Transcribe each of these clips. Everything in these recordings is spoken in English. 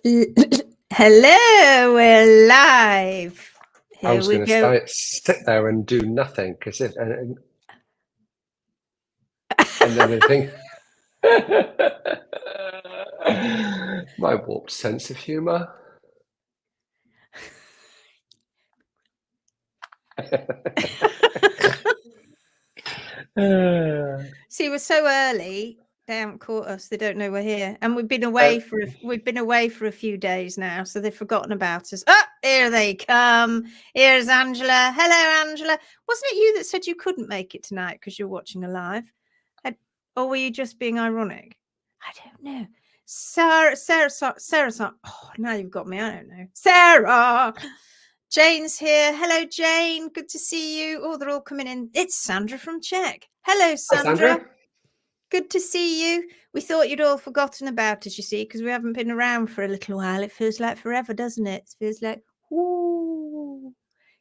Hello, we're live. I Here was we going go. to sit there and do nothing because and then I think my warped sense of humour. See, we're so early. They haven't caught us. They don't know we're here, and we've been away for a few days now, so they've forgotten about us. Oh, here they come. Here's Angela. Hello, Angela. Wasn't it you that said you couldn't make it tonight because you're watching a live? Or were you just being ironic? I don't know. Sarah. Oh, now you've got me. I don't know. Sarah. Jane's here. Hello, Jane. Good to see you. Oh, they're all coming in. It's Sandra from Czech. Hello, Sandra. Hi, Sandra. Good to see you. We thought you'd all forgotten about us, you see, because we haven't been around for a little while. It feels like forever, doesn't it? It feels like, ooh,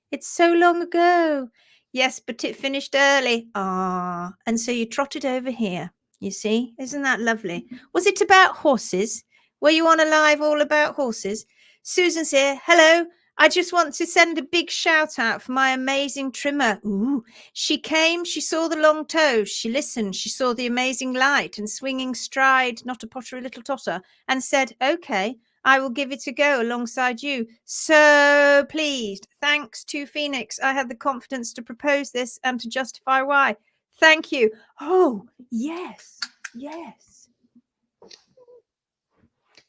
it's so long ago. Yes, but it finished early. Ah, and so you trotted over here. You see, isn't that lovely? Was it about horses? Were you on a live all about horses? Susan's here. Hello. I just want to send a big shout out for my amazing trimmer. Ooh, she came, she saw the long toes, she listened, she saw the amazing light and swinging stride, not a pottery little totter, and said, okay, I will give it a go alongside you. So pleased. Thanks to Phoenix. I had the confidence to propose this and to justify why. Thank you. Oh, yes. Yes.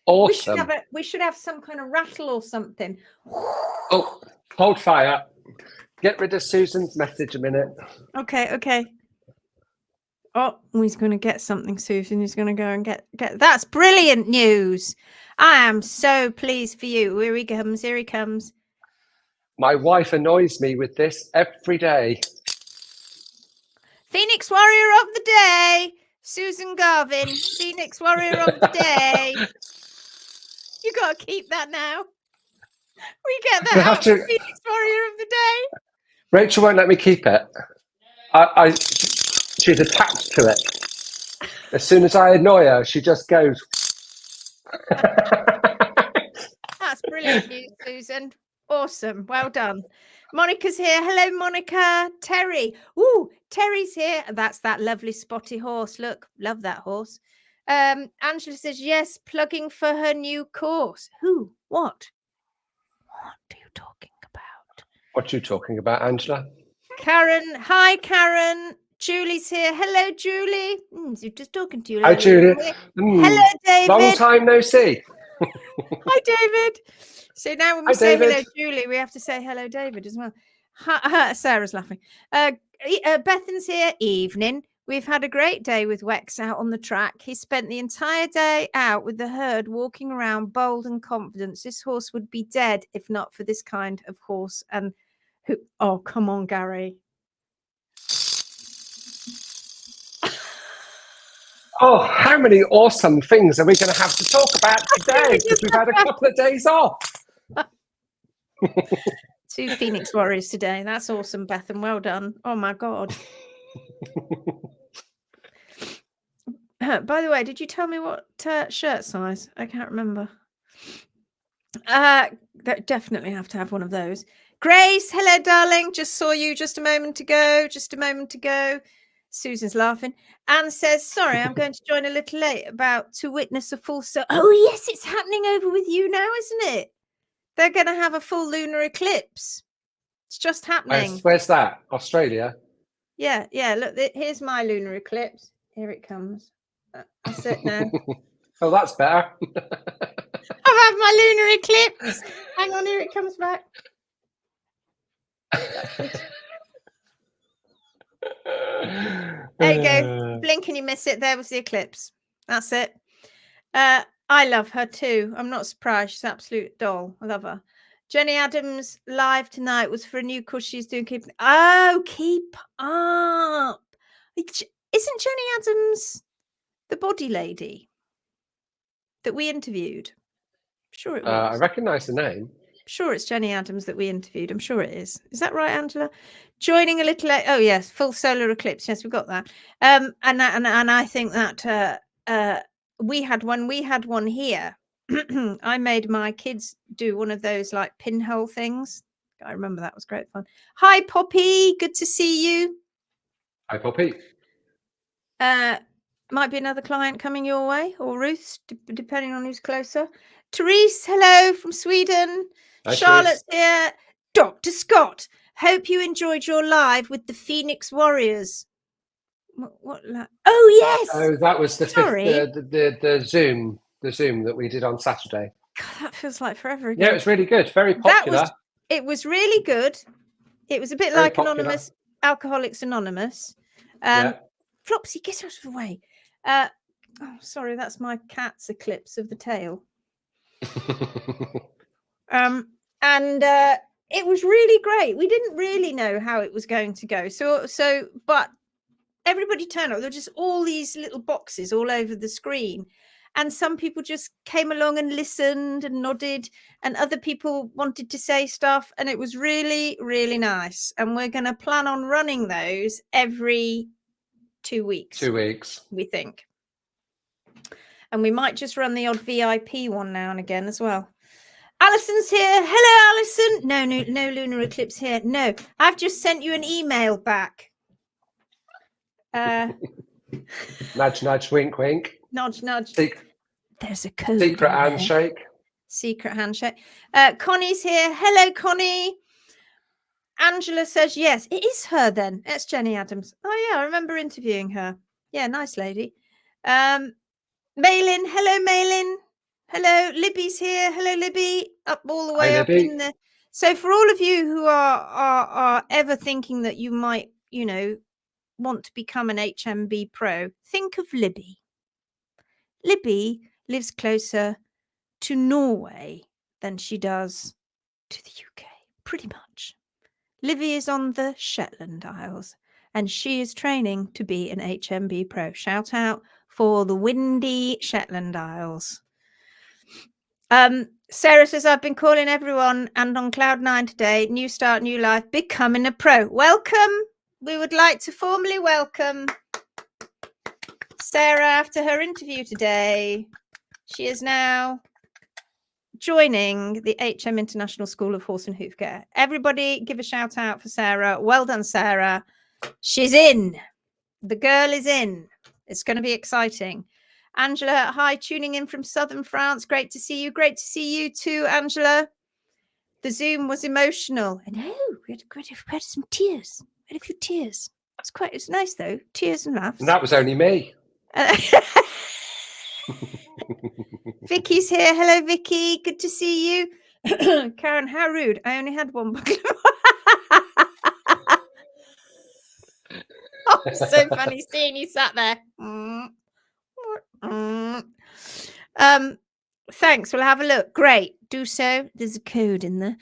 Awesome. We should have some kind of rattle or something. Oh, hold fire. Get rid of Susan's message a minute. Okay. Oh, he's going to get something, Susan. He's going to go and get. That's brilliant news. I am so pleased for you. Here he comes. Here he comes. My wife annoys me with this every day. Phoenix Warrior of the Day. Susan Garvin. Phoenix Warrior of the Day. You got to keep that now. We get that out. Phoenix Warrior of the Day. Rachel won't let me keep it. She's attached to it. As soon as I annoy her, she just goes. That's brilliant news, Susan. Awesome. Well done. Monica's here. Hello, Monica. Terry. Ooh, Terry's here. That's that lovely spotty horse. Look, love that horse. Angela says, yes, plugging for her new course. Who? What? What are you talking about? What are you talking about, Angela? Karen. Hi, Karen. Julie's here. Hello, Julie. You're just talking to you. Hi, Julie. Hello, David. Long time no see. Hi, David. So now when we say hello, Julie, we have to say hello, David, as well. Sarah's laughing. Bethan's here. Evening. We've had a great day with Wex out on the track. He spent the entire day out with the herd, walking around bold and confident. This horse would be dead if not for this kind of horse. And who? Oh, come on, Gary. Oh, how many awesome things are we going to have to talk about today? Because we've had a couple of days off. 2 Phoenix Warriors today. That's awesome, Bethan. Well done. Oh, my God. By the way, did you tell me what shirt size? I can't remember. Definitely have to have one of those. Grace, hello, darling. Just saw you just a moment ago. Susan's laughing. Anne says, sorry, I'm going to join a little late to witness a full... Oh, yes, it's happening over with you now, isn't it? They're going to have a full lunar eclipse. It's just happening. Where's that? Australia? Yeah. Look, here's my lunar eclipse. Here it comes. That's it now. Oh, that's better. I have my lunar eclipse. Hang on, here it comes back. There you go. Blink and you miss it. There was the eclipse. That's it. I love her too. I'm not surprised. She's an absolute doll. I love her. Jenny Adams live tonight was for a new course she's doing. Keep up. Isn't Jenny Adams the body lady that we interviewed? I'm sure it was. I recognise the name. I'm sure it's Jenny Adams that we interviewed. I'm sure it is. Is that right, Angela? Joining a little late. Oh yes, full solar eclipse. Yes, we've got that. And I think that we had one here I made my kids do one of those like pinhole things. I remember that was great fun. Hi, Poppy. Good to see you. Hi, Poppy. Might be another client coming your way, or Ruth's, depending on who's closer. Therese, hello from Sweden. Hi, Charlotte's Therese. here. Dr. Scott, hope you enjoyed your live with the Phoenix Warriors. What oh, yes. Oh, that was the Sorry. the Zoom that we did on Saturday. God, that feels like forever ago. Yeah, it was really good. Very popular. It was really good. It was a bit Very like popular. Alcoholics Anonymous. Yeah. Flopsy, get out of the way. Oh, sorry, that's my cat's eclipse of the tail. It was really great. We didn't really know how it was going to go. But everybody turned up. There were just all these little boxes all over the screen. And some people just came along and listened and nodded, and other people wanted to say stuff. And it was really, really nice. And we're going to plan on running those every 2 weeks. 2 weeks. We think. And we might just run the odd VIP one now and again as well. Alison's here. Hello, Alison. No lunar eclipse here. No, I've just sent you an email back. Nudge, nudge, wink, wink. Nudge, nudge. There's a code. Secret handshake. Secret handshake. Connie's here. Hello, Connie. Angela says yes. It is her then. It's Jenny Adams. Oh yeah, I remember interviewing her. Yeah, nice lady. Maylin. Hello, Maylin. Hello, Libby's here. Hello, Libby. Up all the way. Hi, up Libby. In the. So for all of you who are ever thinking that you might, want to become an HMB pro, think of Libby. Libby lives closer to Norway than she does to the UK, pretty much. Libby is on the Shetland Isles, and she is training to be an HMB pro. Shout out for the windy Shetland Isles. Sarah says, I've been calling everyone and on Cloud 9 today. New start, new life, becoming a pro. Welcome. We would like to formally welcome Sarah after her interview today. She is now joining the HM International School of Horse and Hoof Care. Everybody give a shout out for Sarah. Well done, Sarah. She's in. The girl is in. It's going to be exciting. Angela, hi, tuning in from southern France. Great to see you. Great to see you too, Angela. The Zoom was emotional. I know. We had some tears. We had a few tears. It's nice though. Tears and laughs. And that was only me. Vicky's here. Hello, Vicky. Good to see you. Karen, how rude. I only had one bucket. Oh, so funny seeing you sat there. Thanks. We'll have a look. Great. Do so. There's a code in there.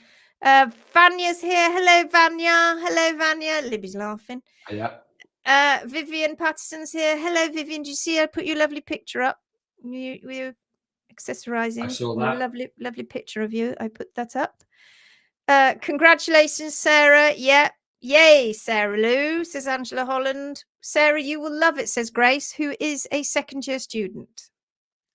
Vanya's here. Hello, Vanya. Hello, Vanya. Libby's laughing. Yeah. Vivian Patterson's here. Hello, Vivian. Do you see I put your lovely picture up? We were accessorizing. I saw that. Lovely picture of you. I put that up. Congratulations, Sarah. Yeah. Yay, Sarah Lou, says Angela Holland. Sarah, you will love it, says Grace, who is a second-year student.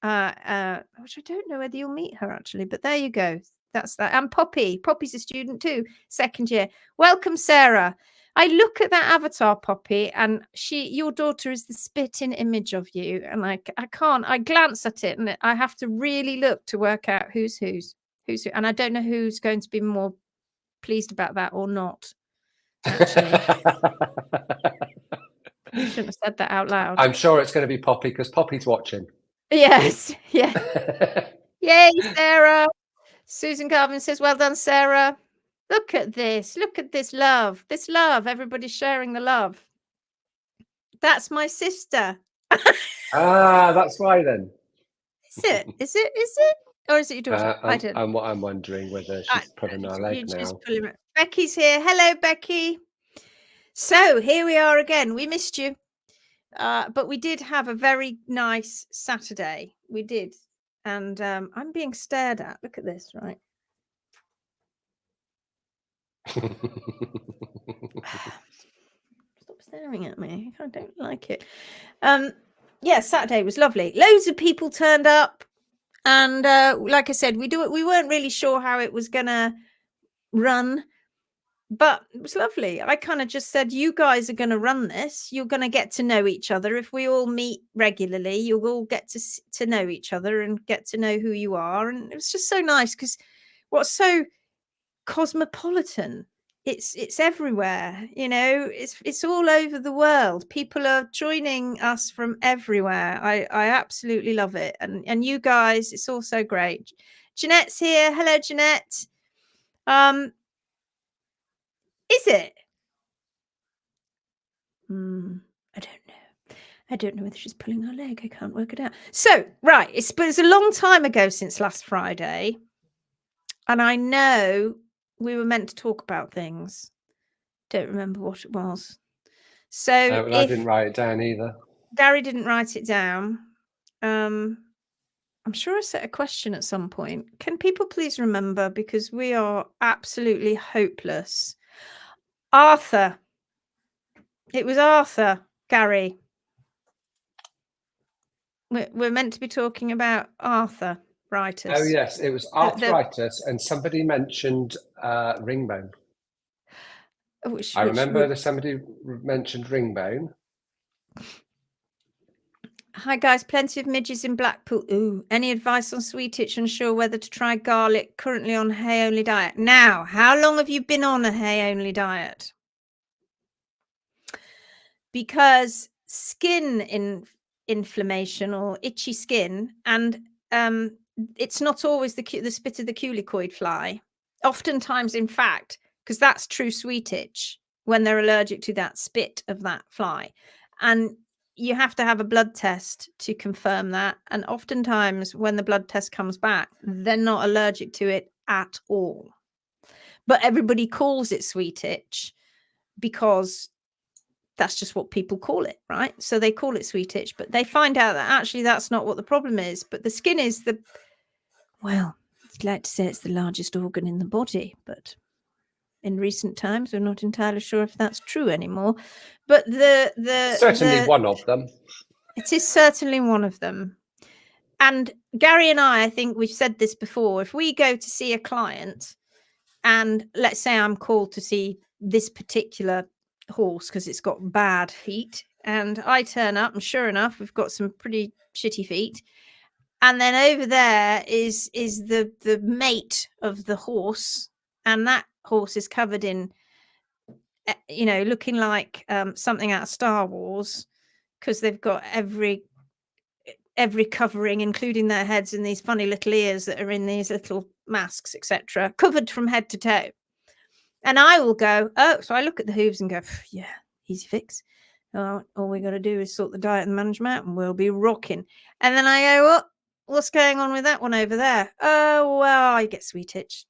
Which I don't know whether you'll meet her, actually, but there you go. That's that. And Poppy's a student too, second year. Welcome, Sarah. I look at that avatar, Poppy, and your daughter is the spitting image of you. And I glance at it and I have to really look to work out who's who. And I don't know who's going to be more pleased about that or not. Actually, you shouldn't have said that out loud. I'm sure it's going to be Poppy because Poppy's watching. Yes, yeah. Yay, Sarah. Susan Garvin says, well done, Sarah. Look at this love. This love. Everybody's sharing the love. That's my sister. That's why then. Is it? Or is it your daughter? I don't know. I'm wondering whether she's pulling our leg now. Becky's here. Hello, Becky. So here we are again. We missed you. But we did have a very nice Saturday. We did. And I'm being stared at. Look at this, right? Stop staring at me. I don't like it. Yeah, Saturday was lovely. Loads of people turned up. And like I said, we weren't really sure how it was gonna run, but it was lovely. I kind of just said, you guys are going to run this. You're going to get to know each other. If we all meet regularly, you'll all get to know each other and get to know who you are. And it was just so nice because what's so cosmopolitan, it's everywhere, you know, it's all over the world. People are joining us from everywhere. I absolutely love it. And you guys, it's all so great. Jeanette's here. Hello, Jeanette. Is it? I don't know. I don't know whether she's pulling her leg. I can't work it out. So, right. But it's a long time ago since last Friday. And I know we were meant to talk about things. Don't remember what it was. So I didn't write it down either. Gary didn't write it down. I'm sure I set a question at some point. Can people please remember? Because we are absolutely hopeless. Arthur. It was Arthur, Gary. We're meant to be talking about arthritis. Oh, yes. It was arthritis, and somebody mentioned ringbone. I remember that somebody mentioned ringbone. Hi, guys. Plenty of midges in Blackpool. Ooh, any advice on sweet itch? Unsure whether to try garlic. Currently on hay-only diet. Now, how long have you been on a hay-only diet? Because skin inflammation or itchy skin, and it's not always the spit of the culicoid fly. Oftentimes, in fact, because that's true sweet itch when they're allergic to that spit of that fly. And you have to have a blood test to confirm that. And oftentimes when the blood test comes back, they're not allergic to it at all. But everybody calls it sweet itch because that's just what people call it, right? So they call it sweet itch, but they find out that actually that's not what the problem is. But the skin is well, I'd like to say it's the largest organ in the body, but in recent times, we're not entirely sure if that's true anymore. But certainly one of them. It is certainly one of them. And Gary and I think we've said this before. If we go to see a client, and let's say I'm called to see this particular horse because it's got bad feet, and I turn up, and sure enough, we've got some pretty shitty feet. And then over there is the mate of the horse, and that horse is covered in, you know, looking like something out of Star Wars, because they've got every covering, including their heads, and these funny little ears that are in these little masks, etc., covered from head to toe. And I will go, oh, so I look at the hooves and go, yeah, easy fix. All we got to do is sort the diet and management out, and we'll be rocking. And then I go, what's going on with that one over there? Oh, well, I get sweet itch.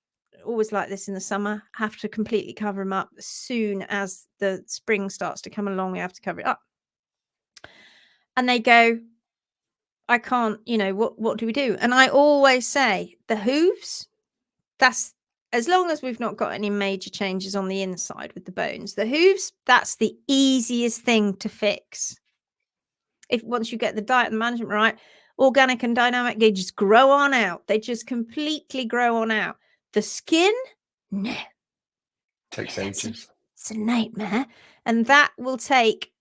Always like this in the summer. Have to completely cover them up. As soon as the spring starts to come along, we have to cover it up. And they go, I can't, you know, what do we do? And I always say the hooves, that's, as long as we've not got any major changes on the inside with the bones, the hooves, that's the easiest thing to fix. If once you get the diet and management right, organic and dynamic, they just grow on out. They just completely grow on out. The skin, no. Takes ages. It's a nightmare. And that will take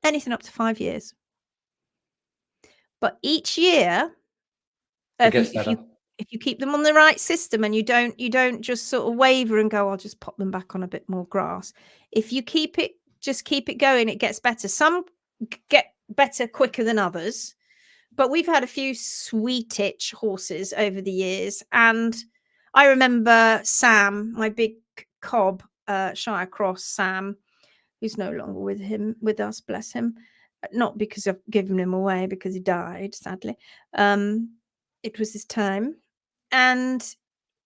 anything up to 5 years. But each year, if you keep them on the right system, and you don't just sort of waver and go, I'll just pop them back on a bit more grass. If you keep it going, it gets better. Some get better quicker than others, but we've had a few sweet itch horses over the years. And I remember Sam, my big cob, Shire Cross Sam, who's no longer with us, bless him. Not because I've given him away, because he died, sadly. It was his time. And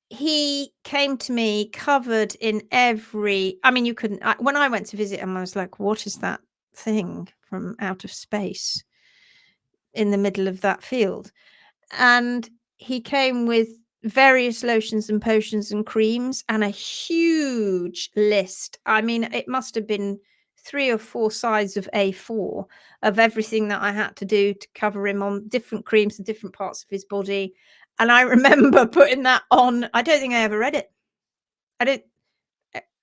he came to me covered in you couldn't, when I went to visit him, I was like, what is that thing from out of space in the middle of that field? And he came with various lotions and potions and creams and a huge list. I mean, it must have been 3 or 4 sides of A4 of everything that I had to do to cover him on different creams and different parts of his body. And I remember putting that on. I don't think I ever read it. I don't.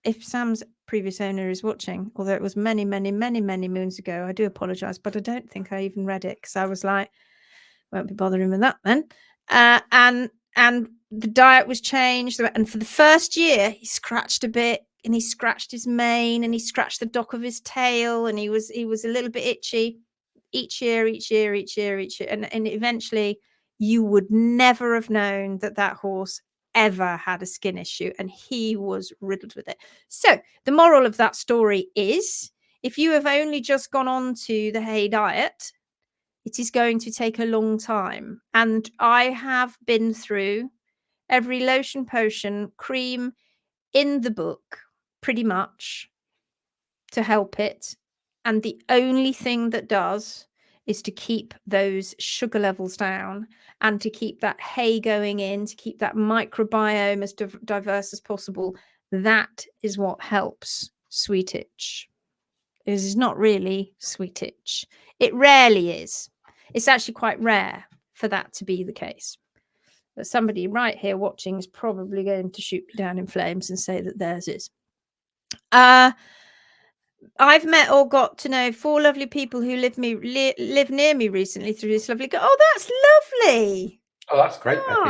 If Sam's previous owner is watching, although it was many, many, many, many moons ago, I do apologise, but I don't think I even read it because I was like, won't be bothering with that then. And the diet was changed, and for the first year, he scratched a bit, and he scratched his mane, and he scratched the dock of his tail, and he was a little bit itchy. Each year, and eventually, you would never have known that horse ever had a skin issue, and he was riddled with it. So the moral of that story is, if you have only just gone on to the hay diet, it is going to take a long time. And I have been through every lotion, potion, cream in the book, pretty much, to help it. And the only thing that does is to keep those sugar levels down and to keep that hay going in, to keep that microbiome as diverse as possible. That is what helps sweet itch. It is not really sweet itch. It rarely is. It's actually quite rare for that to be the case. But somebody right here watching is probably going to shoot me down in flames and say that theirs is. I've met or got to know 4 lovely people who live near me recently through this lovely girl. Oh, that's lovely. Oh, that's great, Becky.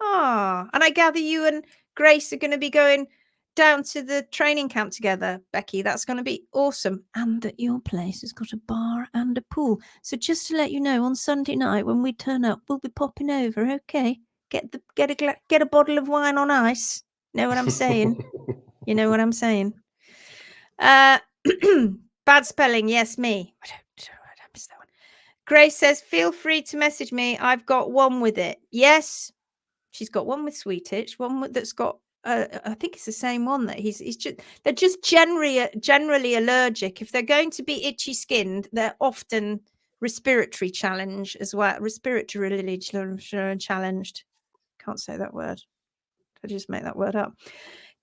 And I gather you and Grace are going to be going down to the training camp together, Becky. That's going to be awesome. And that your place has got a bar and a pool. So just to let you know, on Sunday night when we turn up, we'll be popping over. Okay, get a bottle of wine on ice. Know what I'm saying? You know what I'm saying? Bad spelling. Yes, me. I miss that one. Grace says, feel free to message me. I've got one with it. Yes, she's got one with sweet itch, one that's got, I think it's the same one that they're just generally allergic. If they're going to be itchy skinned, they're often respiratory challenged as well. Respiratorily challenged. Can't say that word. I just make that word up.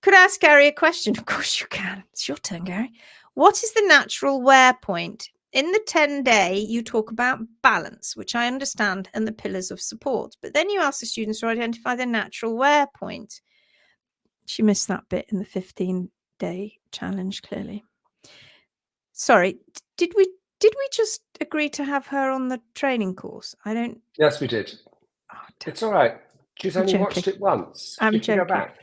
Could I ask Gary a question? Of course you can. It's your turn, Gary. What is the natural wear point? In the 10-day, you talk about balance, which I understand, and the pillars of support. But then you ask the students to identify the natural wear point. She missed that bit in the 15-day challenge, clearly. Sorry, did we just agree to have her on the training course? I don't. Yes, we did. Oh, it's all right. She's only watched it once. I'm joking. Go back.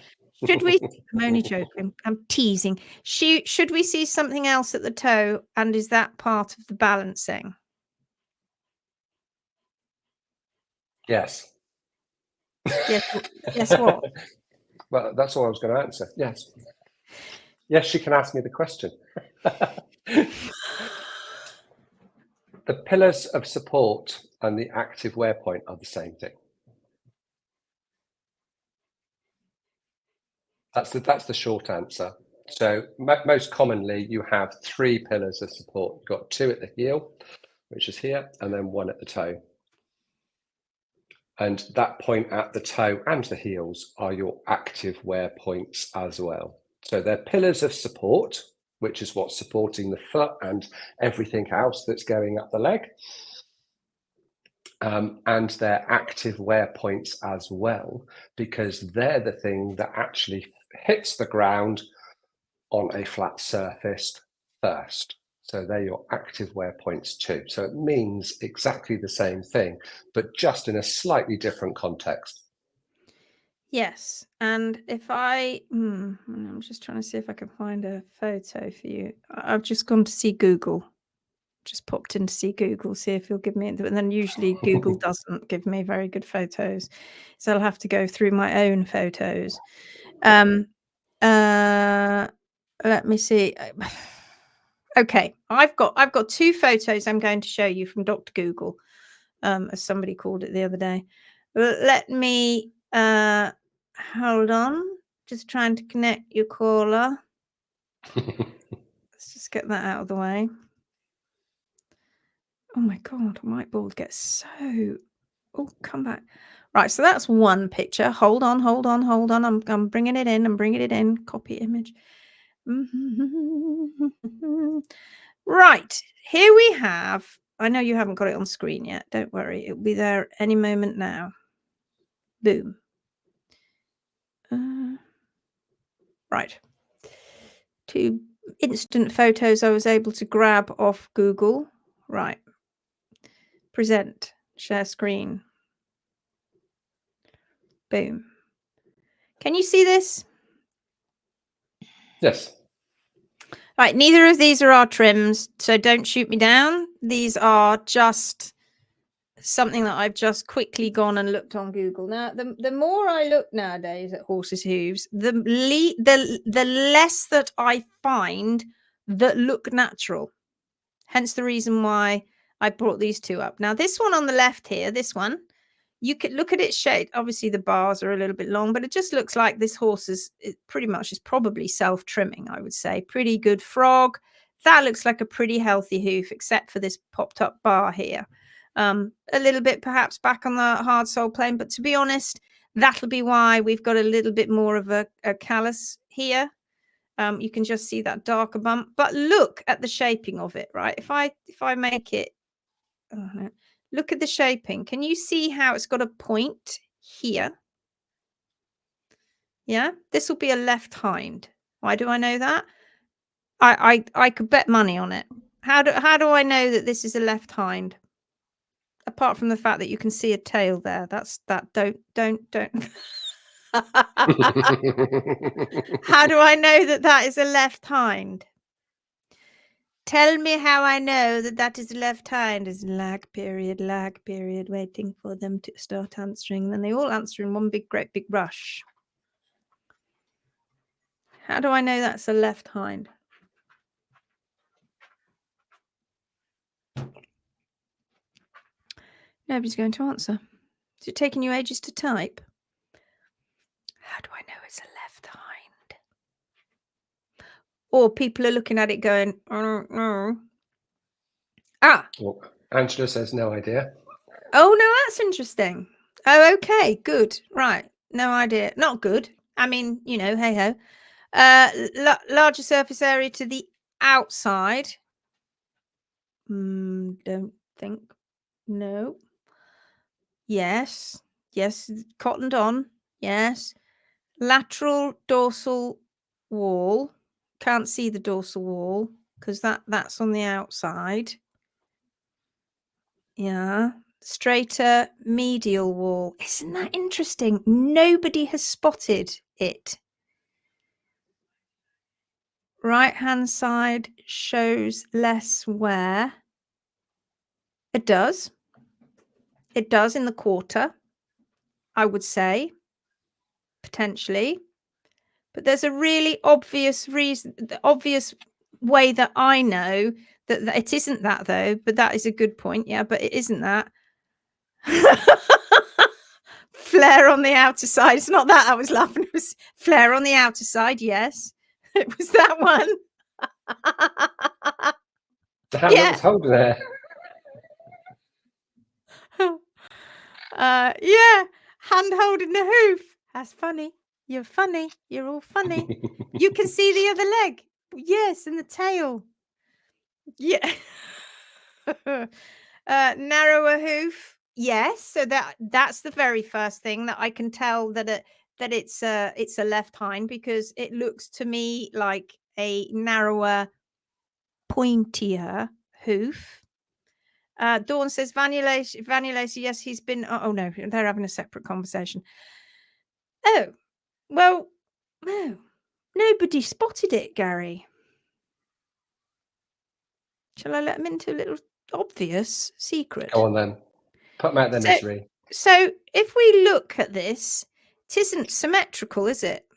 Should we? I'm only joking. I'm teasing. Should we see something else at the toe? And is that part of the balancing? Yes. Yes, what? Well, that's all I was going to answer. Yes. Yes, she can ask me the question. The pillars of support and the active wear point are the same thing. That's the short answer. So most commonly, you have 3 pillars of support. You've got 2 at the heel, which is here, and then 1 at the toe. And that point at the toe and the heels are your active wear points as well. So they're pillars of support, which is what's supporting the foot and everything else that's going up the leg. And they're active wear points as well, because they're the thing that actually hits the ground on a flat surface first. So they're your active wear points too. So it means exactly the same thing, but just in a slightly different context. Yes. And if I'm just trying to see if I can find a photo for you. I've just gone to see Google. Just popped in to see Google, see if he'll give me, and then usually Google doesn't give me very good photos. So I'll have to go through my own photos. Let me see. Okay, I've got 2 photos I'm going to show you from Dr. Google, as somebody called it the other day. Let me hold on. Just trying to connect your caller. Let's just get that out of the way. Oh my God, whiteboard gets so. Oh, come back. Right, so that's one picture. Hold on. I'm bringing it in. Copy image. Right, here we have, I know you haven't got it on screen yet, don't worry, it'll be there any moment now. Boom. Right. 2 instant photos I was able to grab off Google. Right. Present, share screen. Boom. Can you see this? Yes. Right, neither of these are our trims, so don't shoot me down. These are just something that I've just quickly gone and looked on Google. Now, the more I look nowadays at horses' hooves, the less that I find that look natural. Hence the reason why I brought these two up. Now, this one on the left here, this one, you could look at its shape. Obviously, the bars are a little bit long, but it just looks like this horse is pretty much is probably self-trimming, I would say. Pretty good frog. That looks like a pretty healthy hoof, except for this popped up bar here. A little bit perhaps back on the hard sole plane, but to be honest, that'll be why we've got a little bit more of a callus here. You can just see that darker bump, but look at the shaping of it, right? If I make it, oh no, look at the shaping. Can you see how it's got a point here? Yeah, this will be a left hind. Why do I know that? I could bet money on it. How do I know that this is a left hind? Apart from the fact that you can see a tail there. That's that. Don't. How do I know that that is a left hind? Tell me how I know that that is a left hind. Is lag period, waiting for them to start answering. Then they all answer in one great big rush. How do I know that's a left hind? Nobody's going to answer. Is it taking you ages to type? How do I know it's a left hind? Or people are looking at it going, I don't know. Ah. Well, Angela says no idea. Oh, no, that's interesting. Oh, okay, good. Right. No idea. Not good. I mean, you know, hey ho. Larger surface area to the outside. Don't think. No. Yes. Yes. Cottoned on. Yes. Lateral dorsal wall. Can't see the dorsal wall because that's on the outside. Yeah. Straighter medial wall. Isn't that interesting? Nobody has spotted it. Right hand side shows less wear. It does. It does in the quarter, I would say, potentially. But there's a really obvious reason, the obvious way that I know that it isn't that, though. But that is a good point. Yeah, but it isn't that. Flare on the outer side. It's not that I was laughing. It was flare on the outer side. Yes, it was that one. The hand that was holding there. Yeah, hand holding the hoof. That's funny. You're funny. You're all funny. You can see the other leg. Yes, and the tail. Yeah. Narrower hoof. Yes, so that's the very first thing that I can tell that it's a left hind, because it looks to me like a narrower, pointier hoof. Dawn says Vanilla, yes, he's been. Oh no, they're having a separate conversation. Oh, well, no, nobody spotted it, Gary. Shall I let them into a little obvious secret? Go on then. Put them out their misery. So if we look at this, it isn't symmetrical, is it? Do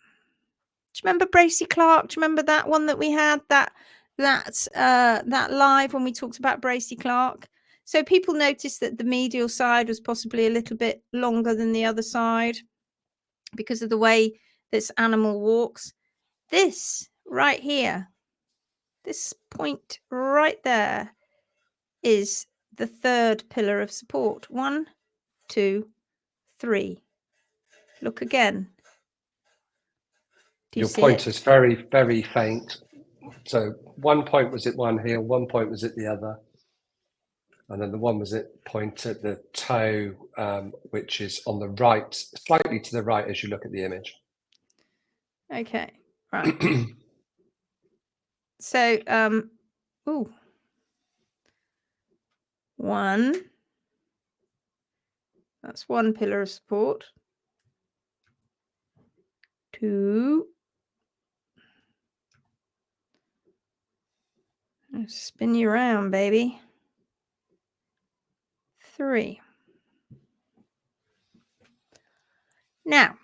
you remember Bracey Clark? Do you remember that one that we had, that live when we talked about Bracey Clark? So people noticed that the medial side was possibly a little bit longer than the other side because of the way this animal walks. This right here, this point right there, is the third pillar of support. 1, 2, 3. Look again. Do you Your see pointer's very, very faint. So one point was at one heel, one point was at the other. And then the one was at point at the toe, which is on the right, slightly to the right as you look at the image. Okay, right. So, ooh. 1. That's one pillar of support. 2. Spin you around, baby. 3. Now,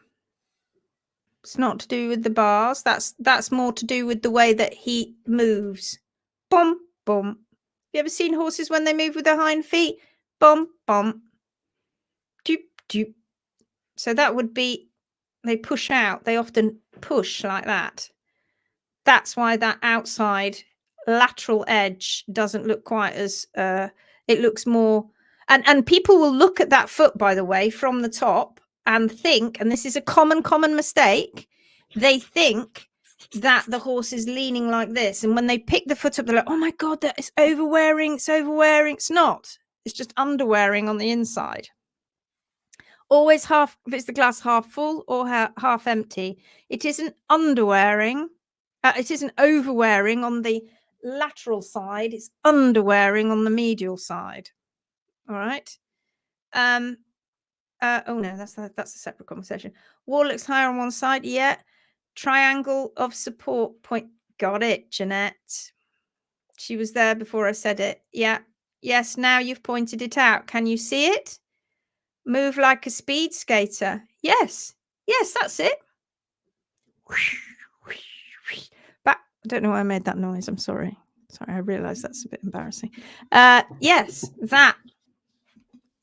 it's not to do with the bars. That's more to do with the way that he moves. Bum, bum. You ever seen horses when they move with their hind feet? Bum, bum. Doop, doop. So that would be, they push out. They often push like that. That's why that outside lateral edge doesn't look quite as, it looks more, and people will look at that foot, by the way, from the top and think, and this is a common mistake, they think that the horse is leaning like this. And when they pick the foot up, they're like, oh my God, that is overwearing. It's overwearing. It's not. It's just underwearing on the inside. Always half, if it's the glass half full or half empty. It isn't underwearing. It isn't overwearing on the lateral side. It's underwearing on the medial side. All right. Oh no, that's a separate conversation. Wall looks higher on one side. Yeah. Triangle of support point. Got it, Jeanette. She was there before I said it. Yeah. Yes. Now you've pointed it out. Can you see it? Move like a speed skater. Yes. Yes, that's it. But I don't know why I made that noise. I'm sorry. Sorry, I realize that's a bit embarrassing. Yes, that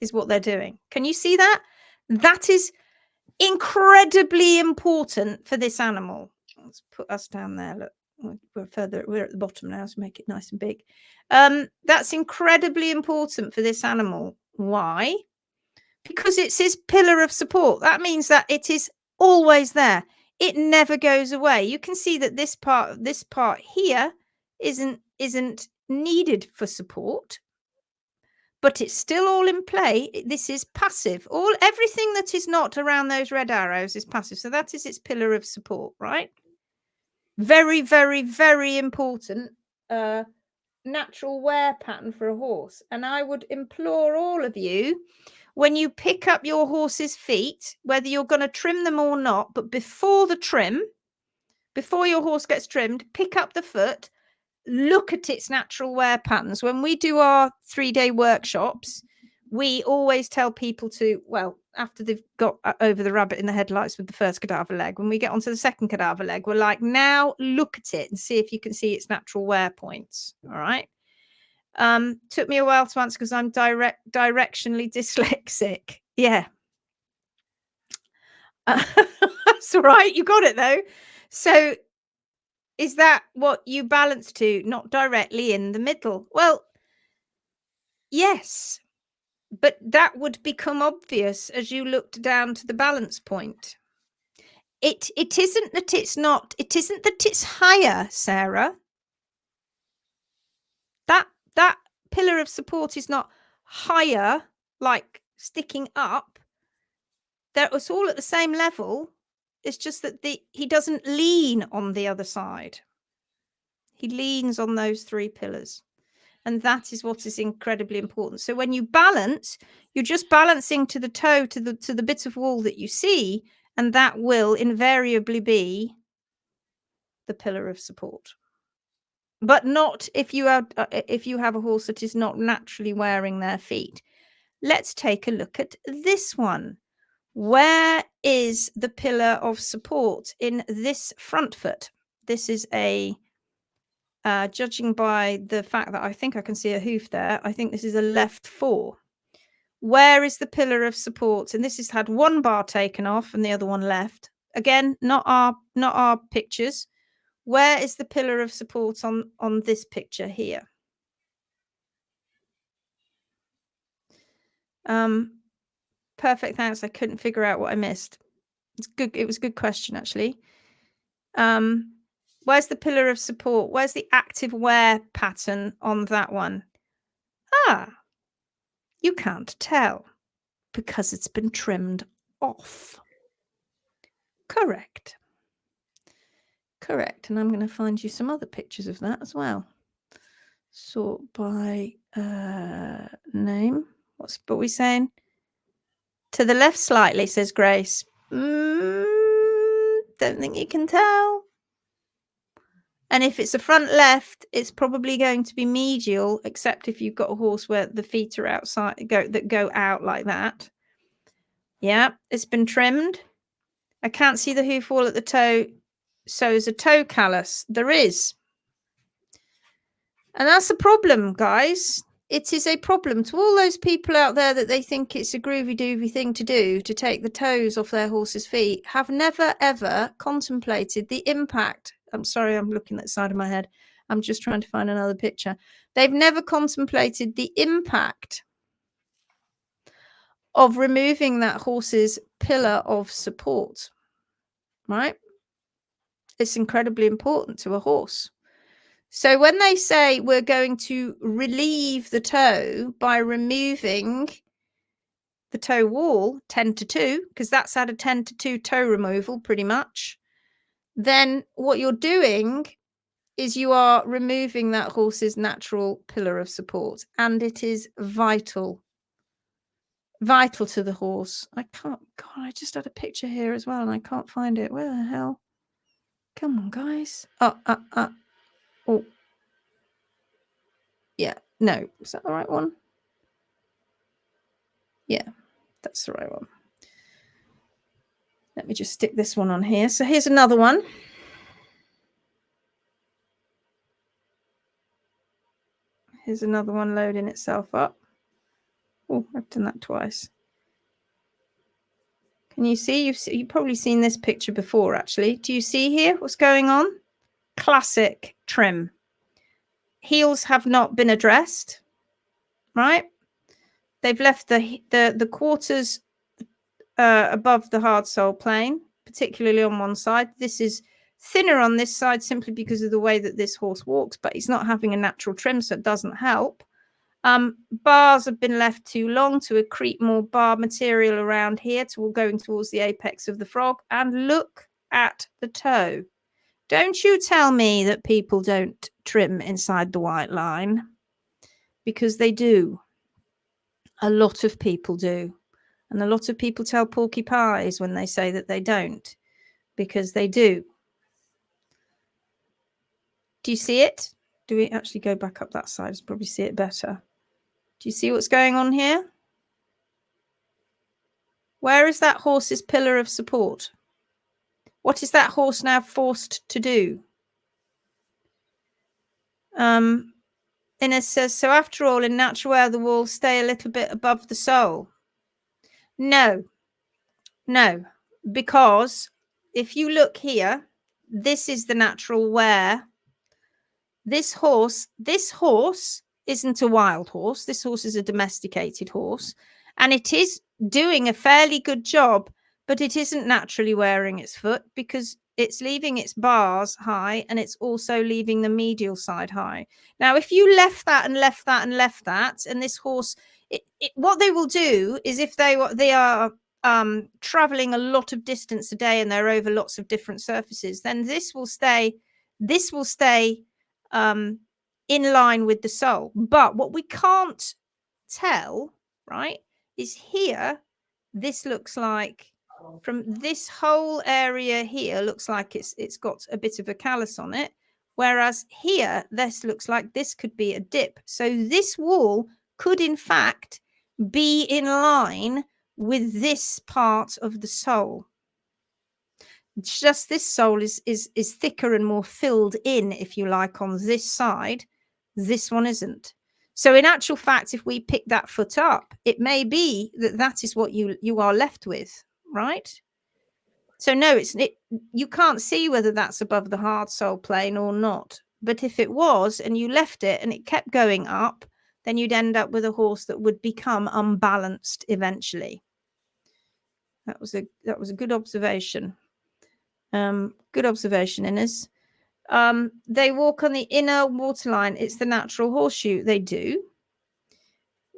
is what they're doing. Can you see that? That is incredibly important for this animal. Let's put us down there. Look, we're at the bottom now, so make it nice and big. That's incredibly important for this animal. Why? Because it's his pillar of support. That means that it is always there. It never goes away. You can see that this part here isn't needed for support, but it's still all in play. This is passive. Everything that is not around those red arrows is passive. So that is its pillar of support, right? Very, very, very important natural wear pattern for a horse. And I would implore all of you, when you pick up your horse's feet, whether you're going to trim them or not, but before the trim, before your horse gets trimmed, pick up the foot, look at its natural wear patterns. When we do our 3-day workshops, we always tell people to, well, after they've got over the rabbit in the headlights with the first cadaver leg, when we get onto the second cadaver leg, we're like, now look at it and see if you can see its natural wear points. All right. Took me a while to answer because I'm directionally dyslexic. Yeah. That's all right. You got it though. So is that what you balance to? Not directly in the middle? Well, yes, but that would become obvious as you looked down to the balance point. It isn't that it's not, it isn't that it's higher, Sarah. That pillar of support is not higher, like sticking up. It's all at the same level. It's just that he doesn't lean on the other side. He leans on those 3 pillars. And that is what is incredibly important. So when you balance, you're just balancing to the toe, to the bits of wall that you see, and that will invariably be the pillar of support. But not if you have a horse that is not naturally wearing their feet. Let's take a look at this one. Where is the pillar of support in this front foot? This is a, judging by the fact that I think I can see a hoof there, I think this is a left 4. Where is the pillar of support? And this has had one bar taken off and the other one left. Again, not our pictures. Where is the pillar of support on this picture here? Perfect, thanks. I couldn't figure out what I missed. It's good. It was a good question, actually. Where's the pillar of support? Where's the active wear pattern on that one? Ah, you can't tell because it's been trimmed off. Correct. Correct. And I'm going to find you some other pictures of that as well. Sort by name. What's what we saying? To the left slightly, says Grace. Don't think you can tell. And if it's a front left, it's probably going to be medial, except if you've got a horse where the feet are outside, go out like that. Yeah, it's been trimmed. I can't see the hoof wall at the toe. So is a toe callus. There is. And that's a problem, guys. It is a problem to all those people out there that they think it's a groovy-doovy thing to do, to take the toes off their horse's feet, have never, ever contemplated the impact. I'm sorry, I'm looking at the side of my head. I'm just trying to find another picture. They've never contemplated the impact of removing that horse's pillar of support, right? It's incredibly important to a horse. So when they say we're going to relieve the toe by removing the toe wall 10 to 2, because that's at a 10 to 2 toe removal pretty much, then what you're doing is you are removing that horse's natural pillar of support, and it is vital to the horse. I can't, God, I just had a picture here as well and I can't find it. Where the hell? Come on, guys. Oh. Yeah, no, is that the right one? Yeah, that's the right one. Let me just stick this one on here. So here's another one. Here's another one loading itself up. Oh, I've done that twice. Can you see? You've probably seen this picture before, actually. Do you see here what's going on? Classic trim. Heels have not been addressed, right? They've left the quarters above the hard sole plane, particularly on one side. This is thinner on this side simply because of the way that this horse walks, but he's not having a natural trim, so it doesn't help. Bars have been left too long to accrete more bar material around here, going towards the apex of the frog. And look at the toe. Don't you tell me that people don't trim inside the white line, because they do. A lot of people do. And a lot of people tell porky pies when they say that they don't, because they do. Do you see it? Do we actually go back up that side? Probably see it better. Do you see what's going on here? Where is that horse's pillar of support? What is that horse now forced to do? Innes says, so after all, in natural wear, the walls stay a little bit above the sole. No, because if you look here, this is the natural wear. This horse isn't a wild horse. This horse is a domesticated horse, and it is doing a fairly good job, but it isn't naturally wearing its foot because it's leaving its bars high, and it's also leaving the medial side high. Now, if you left that and left that and left that, and this horse, what they will do is, if they are traveling a lot of distance a day and they're over lots of different surfaces, then this will stay in line with the sole. But what we can't tell, right, is here, this looks like, from this whole area here, looks like it's got a bit of a callus on it, whereas here, this looks like this could be a dip. So this wall could in fact be in line with this part of the sole. Just this sole is thicker and more filled in, if you like, on this side. This one isn't. So in actual fact, if we pick that foot up, it may be that is what you are left with, right? So no, you can't see whether that's above the hard sole plane or not. But if it was, and you left it and it kept going up, then you'd end up with a horse that would become unbalanced eventually. That was a good observation. Good observation, Innes. They walk on the inner waterline. It's the natural horseshoe. They do.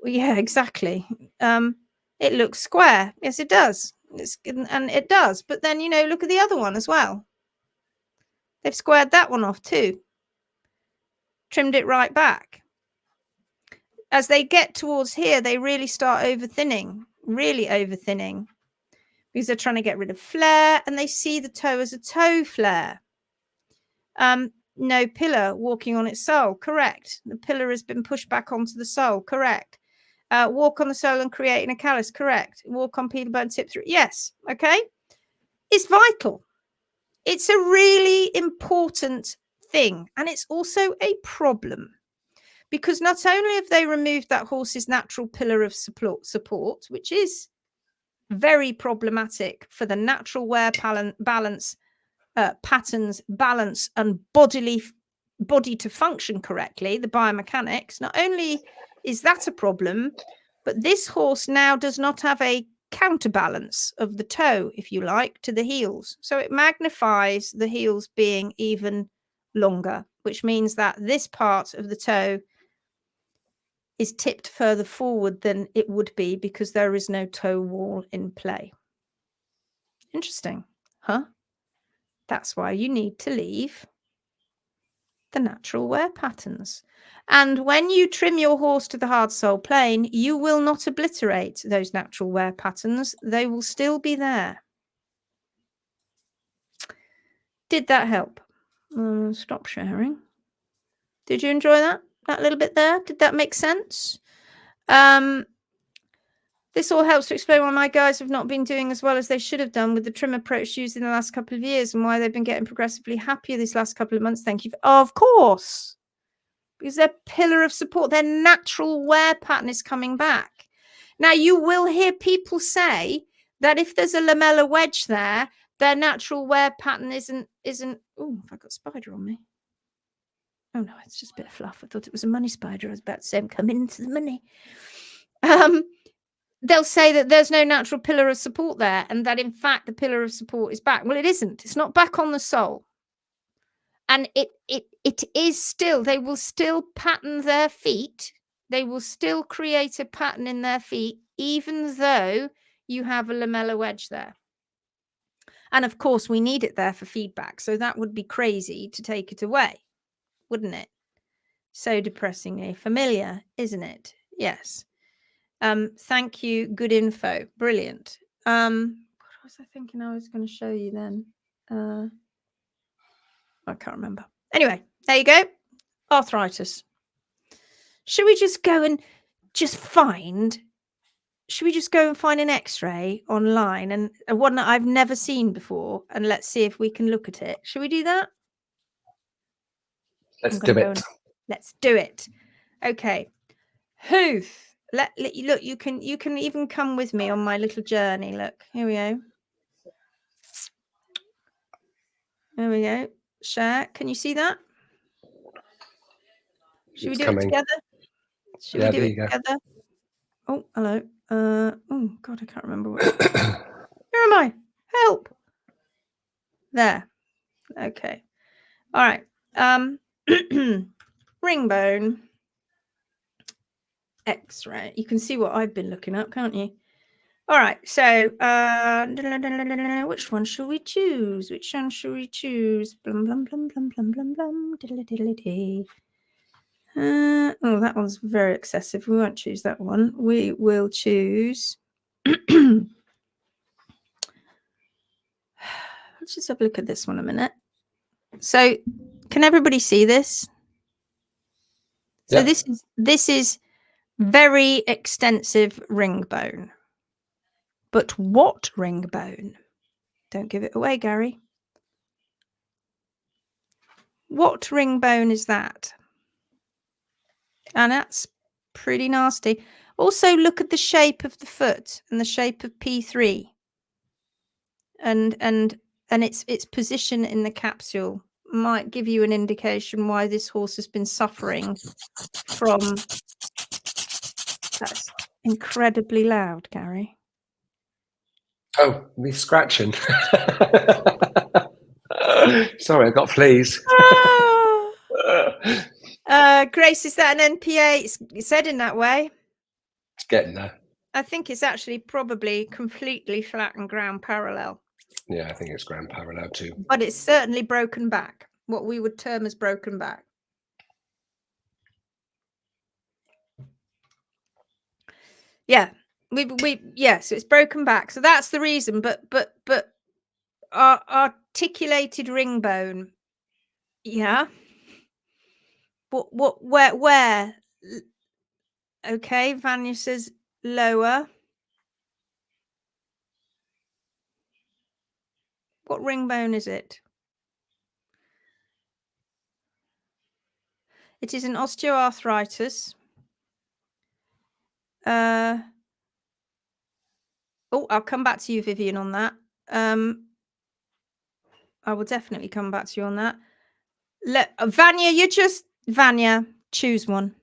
Yeah, exactly. It looks square. Yes, it does. And it does. But then, look at the other one as well. They've squared that one off too. Trimmed it right back. As they get towards here, they really start over-thinning, because they're trying to get rid of flare, and they see the toe as a toe flare. No pillar walking on its sole, correct. The pillar has been pushed back onto the sole, correct. Walk on the sole and creating a callus, correct. Walk on pedal bone tip through, yes, okay. It's vital. It's a really important thing, and it's also a problem, because not only have they removed that horse's natural pillar of support, which is very problematic for the natural wear balance, patterns, balance, and body to function correctly, the biomechanics. Not only is that a problem, but this horse now does not have a counterbalance of the toe, if you like, to the heels. So it magnifies the heels being even longer, which means that this part of the toe is tipped further forward than it would be because there is no toe wall in play. Interesting, huh? That's why you need to leave the natural wear patterns. And when you trim your horse to the hard sole plane, you will not obliterate those natural wear patterns. They will still be there. Did that help? Stop sharing. Did you enjoy that little bit there? Did that make sense? This all helps to explain why my guys have not been doing as well as they should have done with the trim approach used in the last couple of years, and why they've been getting progressively happier this last couple of months. Thank you. Of course, because their pillar of support, their natural wear pattern is coming back. Now, you will hear people say that if there's a lamella wedge there, their natural wear pattern isn't. Oh, have I got a spider on me? Oh no, it's just a bit of fluff. I thought it was a money spider. I was about to say I'm coming into the money. They'll say that there's no natural pillar of support there, and that in fact the pillar of support is back. Well, it isn't. It's not back on the sole, and it is still. They will still pattern their feet. They will still create a pattern in their feet, even though you have a lamella wedge there. And of course, we need it there for feedback. So that would be crazy to take it away, wouldn't it? So depressingly familiar, isn't it? Yes. Thank you. Good info. Brilliant. What was I thinking I was going to show you then? I can't remember. Anyway, there you go. Arthritis. Should we just go and find an X-ray online, and one that I've never seen before, and let's see if we can look at it? Should we do that? Let's do it. Let's do it. Okay. Hoof. Look, you can even come with me on my little journey. Look, here we go. There we go. Share. Can you see that? Should we do it together? Should we do it together? Oh, hello. Oh God, I can't remember what. Where am I? Help. There. Okay. All right. Ringbone X-ray. You can see what I've been looking up, can't you? All right. So, which one should we choose? Which one should we choose? Blum blum blum blum blum blum blum. Diddly diddly dee. Oh, that one's very excessive. We won't choose that one. We will choose. Let's just have a look at this one a minute. So, can everybody see this? So yeah. This is very extensive ringbone. But what ringbone? Don't give it away, Gary. What ringbone is that? And that's pretty nasty. Also, look at the shape of the foot and the shape of P3, and its position in the capsule might give you an indication why this horse has been suffering from. That's incredibly loud, Gary. Oh, me scratching. Sorry, I got fleas. Grace, is that an NPA? It's said in that way. It's getting there. I think it's actually probably completely flat and ground parallel. Yeah, I think it's ground parallel too. But it's certainly broken back, what we would term as broken back. Yeah, so it's broken back. So that's the reason. But our articulated ring bone, yeah. Where? Okay, Vanya says lower. What ring bone is it? It is an osteoarthritis. Oh, I'll come back to you, Vivian, on that. I will definitely come back to you on that. Vanya, choose one.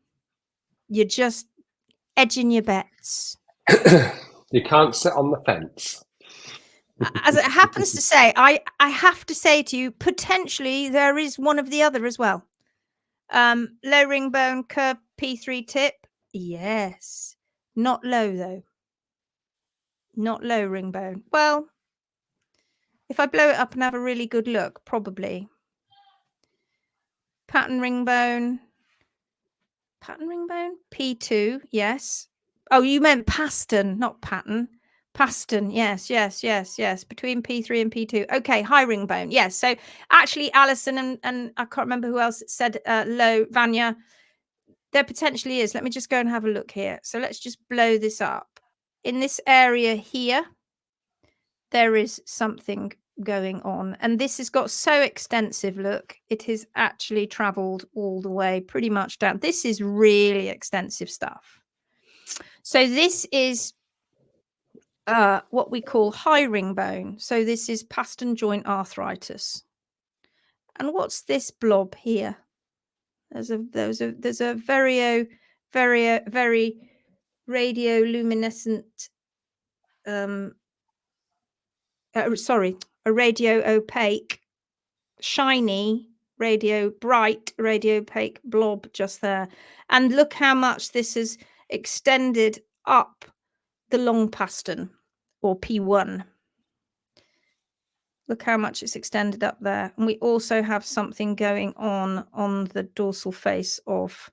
You're just edging your bets. You can't sit on the fence. As it happens to say, I have to say to you, potentially there is one of the other as well. Low ring bone, curved P3 tip. Yes. Not low, though. Not low ring bone. Well, if I blow it up and have a really good look, probably. Pattern ring bone. Pattern ring bone? P2, yes. Oh, you meant Paston, not pattern. Paston, yes. Between P3 and P2. Okay, high ring bone, yes. So actually, Alison and I can't remember who else said low, Vanya. There potentially is. Let me just go and have a look here. So let's just blow this up. In this area here, there is something going on. And this has got so extensive, look. It has actually traveled all the way pretty much down. This is really extensive stuff. So this is what we call high ring bone. So this is Paston joint arthritis. And what's this blob here? There's a very radioluminescent a radio opaque, shiny, bright radio opaque blob just there. And look how much this has extended up the long Paston or P1. Look how much it's extended up there. And we also have something going on the dorsal face of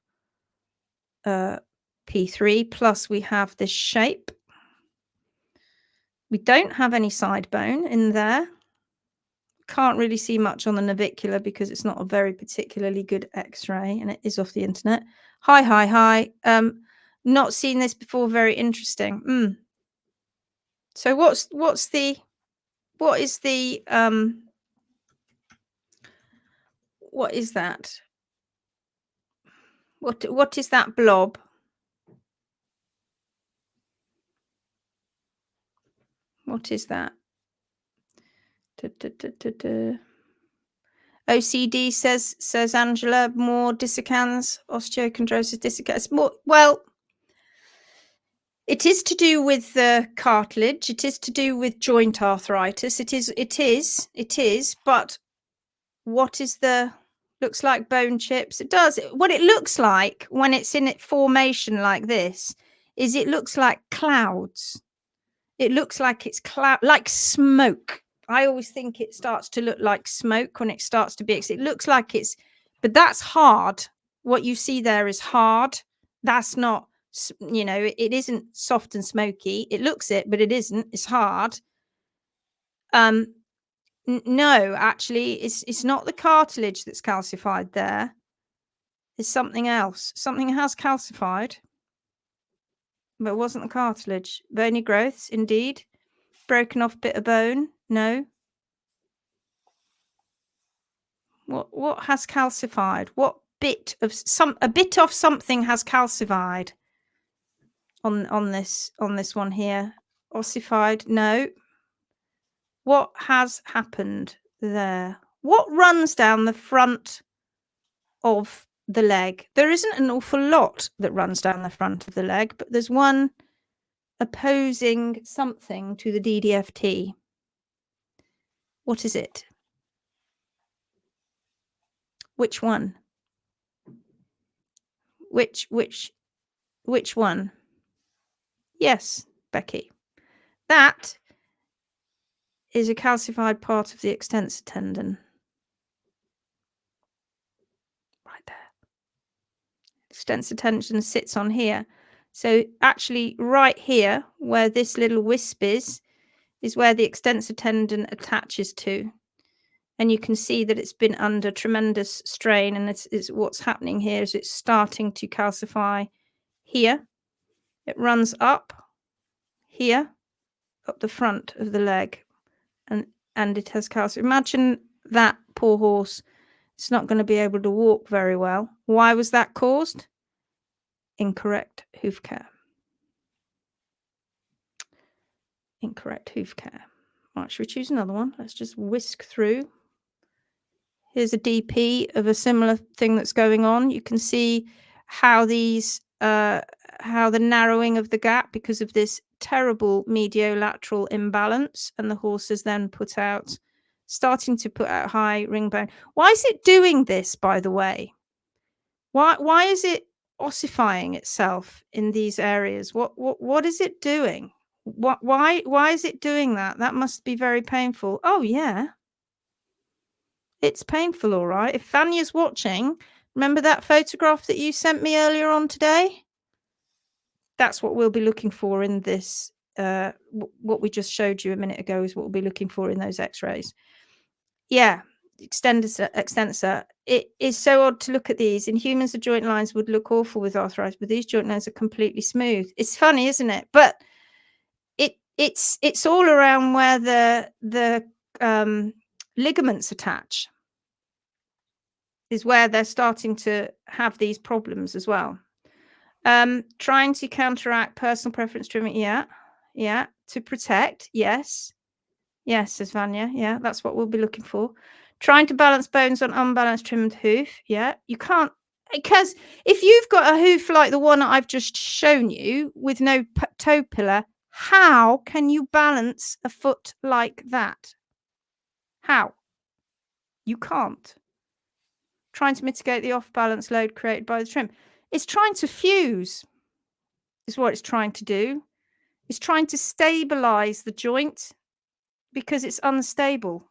P3, plus we have this shape. We don't have any side bone in there. Can't really see much on the navicular because it's not a very particularly good x-ray and it is off the internet. Hi. Not seen this before. Very interesting. So what is the what is that? What is that blob? What is that? OCD says Angela, more dissecans, osteochondrosis dissecans. More, well, it is to do with the cartilage. It is to do with joint arthritis. It is. But what is the looks like bone chips? It does. What it looks like when it's in formation like this is it looks like clouds. It looks like it's like smoke. I always think it starts to look like smoke when it starts to be. It looks like it's, but that's hard. What you see there is hard. That's not, it isn't soft and smoky. It looks it, but it isn't. It's hard. No, actually, it's not the cartilage that's calcified there. It's something else. Something has calcified, but it wasn't the cartilage. Bony growths, indeed. Broken off bit of bone. No. What has calcified? What bit of a bit of something has calcified on this one here? Ossified? No. What has happened there? What runs down the front of the leg? There isn't an awful lot that runs down the front of the leg, but there's one opposing something to the DDFT. What is it? Which one? Which one? Yes, Becky. That is a calcified part of the extensor tendon. Right there. Extensor tendon sits on here. So actually right here, where this little wisp is where the extensor tendon attaches to. And you can see that it's been under tremendous strain, and it's what's happening here is it's starting to calcify here. It runs up here, up the front of the leg, and it has calcium. Imagine that poor horse. It's not going to be able to walk very well. Why was that caused? Incorrect hoof care. Incorrect hoof care. Right, should we choose another one? Let's just whisk through. Here's a DP of a similar thing that's going on. You can see how these, how the narrowing of the gap because of this terrible mediolateral imbalance, and the horse is then starting to put out high ring bone. Why is it doing this, by the way? Why is it ossifying itself in these areas? What is it doing? Why is it doing that? That must be very painful. Oh yeah. It's painful, all right. If Vanya's watching, remember that photograph that you sent me earlier on today? That's what we'll be looking for in this. What we just showed you a minute ago is what we'll be looking for in those x-rays. Yeah, extensor. It is so odd to look at these. In humans, the joint lines would look awful with arthritis, but these joint lines are completely smooth. It's funny, isn't it? But it's all around where the ligaments attach. Is where they're starting to have these problems as well. Trying to counteract personal preference trimming. Yeah. To protect. Yes, says Vanya. Yeah, that's what we'll be looking for. Trying to balance bones on unbalanced trimmed hoof. Yeah, you can't, because if you've got a hoof like the one I've just shown you with no toe pillar, how can you balance a foot like that? How? You can't. Trying to mitigate the off-balance load created by the trim. It's trying to fuse, is what it's trying to do. It's trying to stabilize the joint because it's unstable.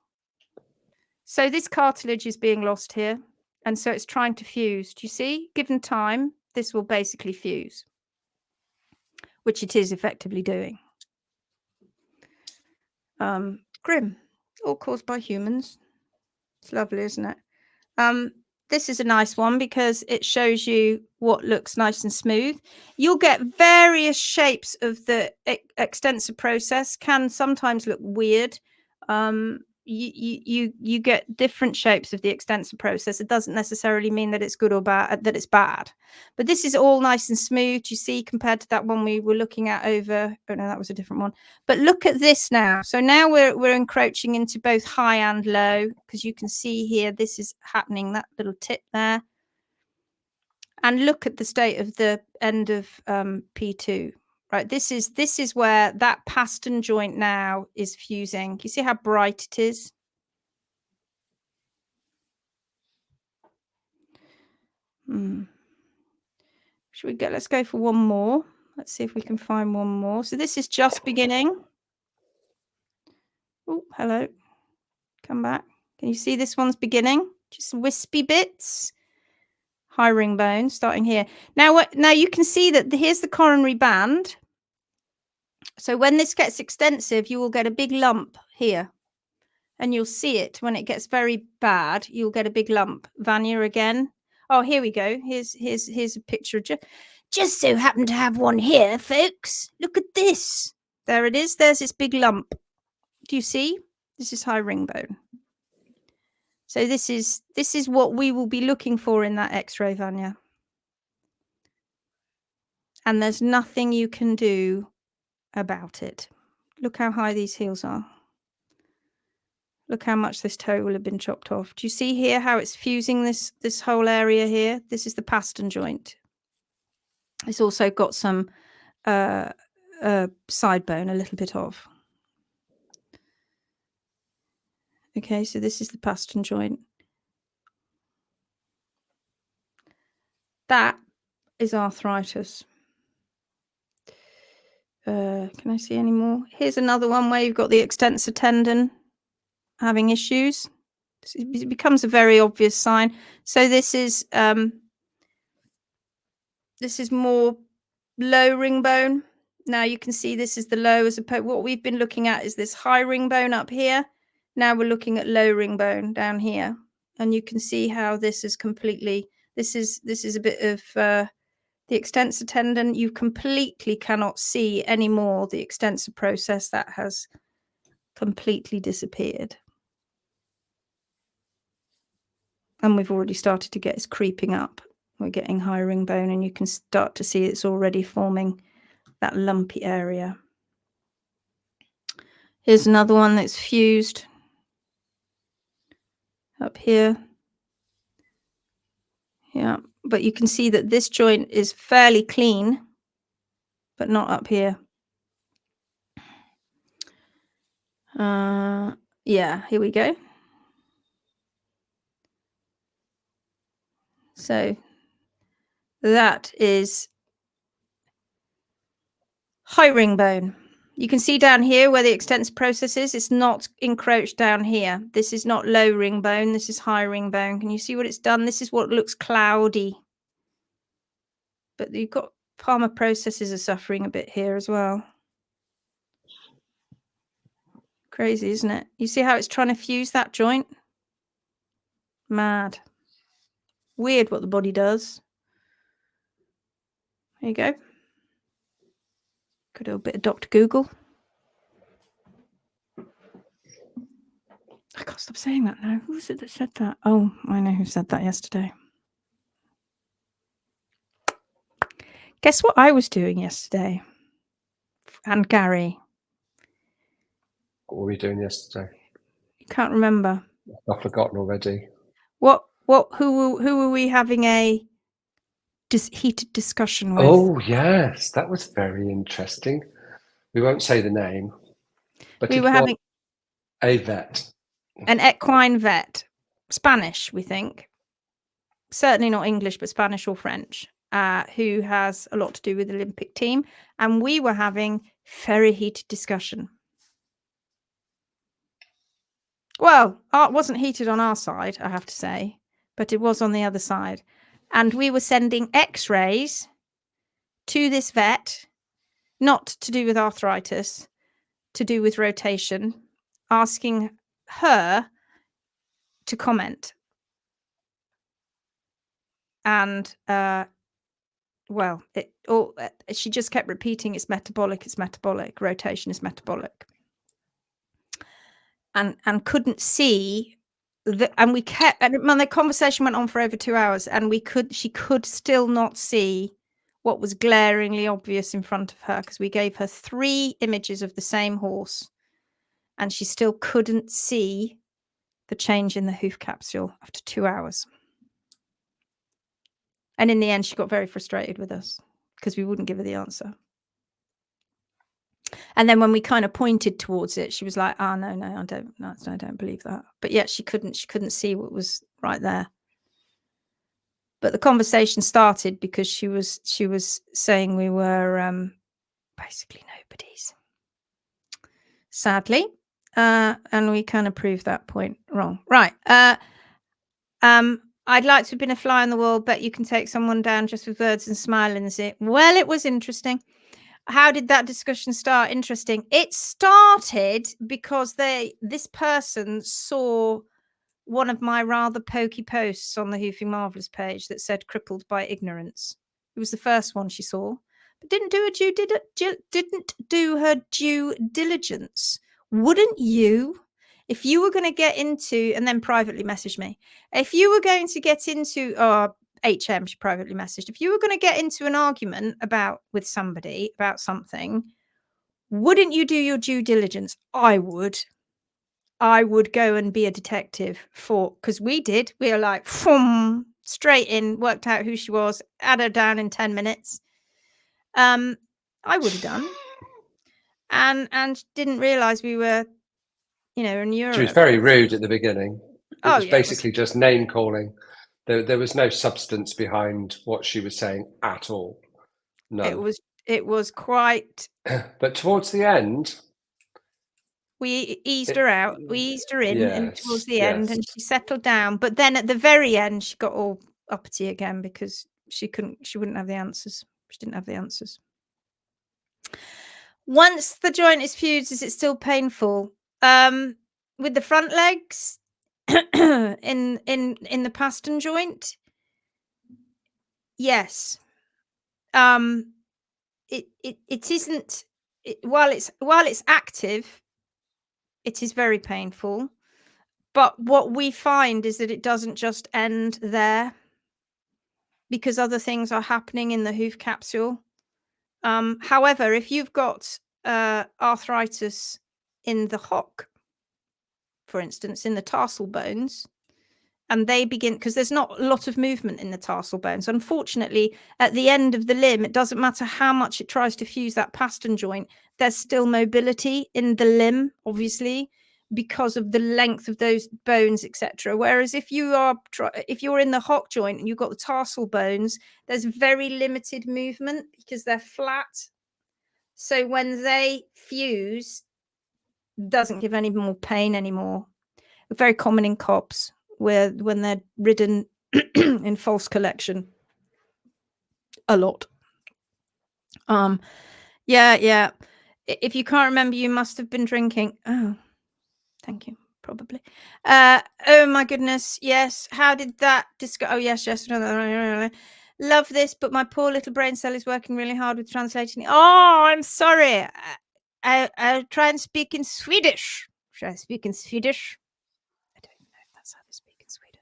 So this cartilage is being lost here, and so it's trying to fuse. Do you see? Given time, this will basically fuse, which it is effectively doing. Grim, all caused by humans. It's lovely, isn't it? This is a nice one because it shows you what looks nice and smooth. You'll get various shapes of the extensor process, can sometimes look weird. You get different shapes of the extensor process. It doesn't necessarily mean that it's good or bad, that it's bad. But this is all nice and smooth, you see, compared to that one we were looking at over. Oh no, that was a different one. But look at this now. So now we're encroaching into both high and low, because you can see here this is happening, that little tip there. And look at the state of the end of P2. Right, this is where that pastern joint now is fusing. You see how bright it is? Let's go for one more. Let's see if we can find one more. So this is just beginning. Oh, hello. Come back. Can you see this one's beginning? Just wispy bits. High ring bone starting here. Now you can see that here's the coronary band. So when this gets extensive, you will get a big lump here. And you'll see it when it gets very bad. You'll get a big lump. Vanya again. Oh, here we go. Here's a picture. Just so happen to have one here, folks. Look at this. There it is. There's this big lump. Do you see? This is high ring bone. So this is what we will be looking for in that X-ray, Vanya. And there's nothing you can do about it. Look how high these heels are. Look how much this toe will have been chopped off. Do you see here how it's fusing this whole area here? This is the pastern joint. It's also got some side bone, a little bit of. Okay, so this is the pastern joint. That is arthritis. Can I see any more? Here's another one where you've got the extensor tendon having issues. It becomes a very obvious sign. So this is more low ring bone. Now you can see this is the low, as opposed what we've been looking at is this high ring bone up here. Now we're looking at low ring bone down here, and you can see how this is completely. This is a bit of the extensor tendon. You completely cannot see anymore the extensor process. That has completely disappeared. And we've already started to get it's creeping up. We're getting high ring bone, and you can start to see it's already forming that lumpy area. Here's another one that's fused up here. Yeah, but you can see that this joint is fairly clean, but not up here. Yeah, here we go. So that is high ring bone. You can see down here where the extensor process is, it's not encroached down here. This is not low ring bone, this is high ring bone. Can you see what it's done? This is what looks cloudy. But you've got palmar processes are suffering a bit here as well. Crazy, isn't it? You see how it's trying to fuse that joint? Mad. Weird what the body does. There you go. Good old bit of Dr. Google. I can't stop saying that now. Who was it that said that? Oh, I know who said that yesterday. Guess what I was doing yesterday? And Gary. What were we doing yesterday? You can't remember. I've forgotten already. Who were we having a heated discussion with? Oh, yes. That was very interesting. We won't say the name, but we were having a vet. An equine vet. Spanish, we think. Certainly not English, but Spanish or French, who has a lot to do with the Olympic team. And we were having very heated discussion. Well, it wasn't heated on our side, I have to say, but it was on the other side. And we were sending x-rays to this vet, not to do with arthritis, to do with rotation, asking her to comment. And, well, she just kept repeating, it's metabolic, rotation is metabolic. And couldn't see and we kept, and the conversation went on for over 2 hours, and she could still not see what was glaringly obvious in front of her, because we gave her 3 images of the same horse, and she still couldn't see the change in the hoof capsule after 2 hours. And in the end, she got very frustrated with us because we wouldn't give her the answer. And then when we kind of pointed towards it, she was like, "Oh, no, I don't believe that." But yet she couldn't see what was right there. But the conversation started because she was saying we were basically nobodies, sadly, and we kind of proved that point wrong. Right. I'd like to have been a fly on the wall, but you can take someone down just with words and smile and say, well, it was interesting. How did that discussion start? Interesting. It started because this person saw one of my rather pokey posts on the Hoofing Marvellous page that said crippled by ignorance. It was the first one she saw, but didn't do her due diligence. Wouldn't you? If you were going to get into, and then privately message me, if you were going to get into, HM, she privately messaged, if you were going to get into an argument with somebody about something, wouldn't you do your due diligence? I would go and be a detective because we did. We were like, straight in, worked out who she was, had her down in 10 minutes. I would have done. And didn't realize we were, in Europe. She was very rude at the beginning. It was basically just name calling. There was no substance behind what she was saying at all. None. It was quite. But towards the end, We eased her out. We eased her in, and towards yes, the end, yes. and she settled down. But then at the very end, she got all uppity again because she wouldn't have the answers. She didn't have the answers. Once the joint is fused, is it still painful? With the front legs, in the pastern joint, yes. It isn't. While it's active, it is very painful. But what we find is that it doesn't just end there, because other things are happening in the hoof capsule. However, if you've got arthritis in the hock, for instance, in the tarsal bones, and they begin, because there's not a lot of movement in the tarsal bones. Unfortunately, at the end of the limb, it doesn't matter how much it tries to fuse that pastern joint, there's still mobility in the limb, obviously, because of the length of those bones, etc. Whereas if you're in the hock joint and you've got the tarsal bones, there's very limited movement because they're flat. So when they fuse, it doesn't give any more pain anymore. Very common in cobs, when they're ridden in false collection a lot. Yeah. If you can't remember, you must have been drinking. Oh, thank you. Probably. Oh my goodness. Yes. How did that oh yes. Love this, but my poor little brain cell is working really hard with translating. Oh, I'm sorry. I'll try and speak in Swedish. Should I speak in Swedish? I don't know if that's how they speak in Sweden.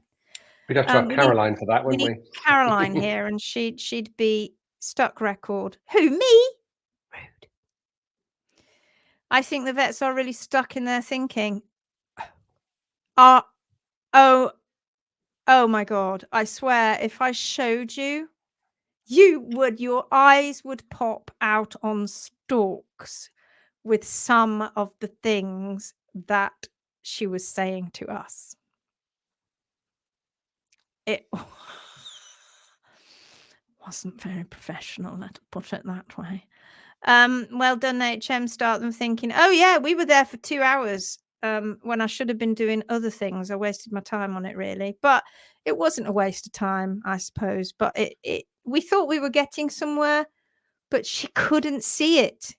We'd have to have Caroline for that, wouldn't we? Caroline here, and she'd be stuck record. Who, me? Rude. I think the vets are really stuck in their thinking. Oh my God. I swear, if I showed you, your eyes would pop out on stalks with some of the things that she was saying to us. It wasn't very professional, let's put it that way. Well done, HM. Start them thinking, oh yeah, we were there for 2 hours when I should have been doing other things. I wasted my time on it, really. But it wasn't a waste of time, I suppose. But we thought we were getting somewhere, but she couldn't see it.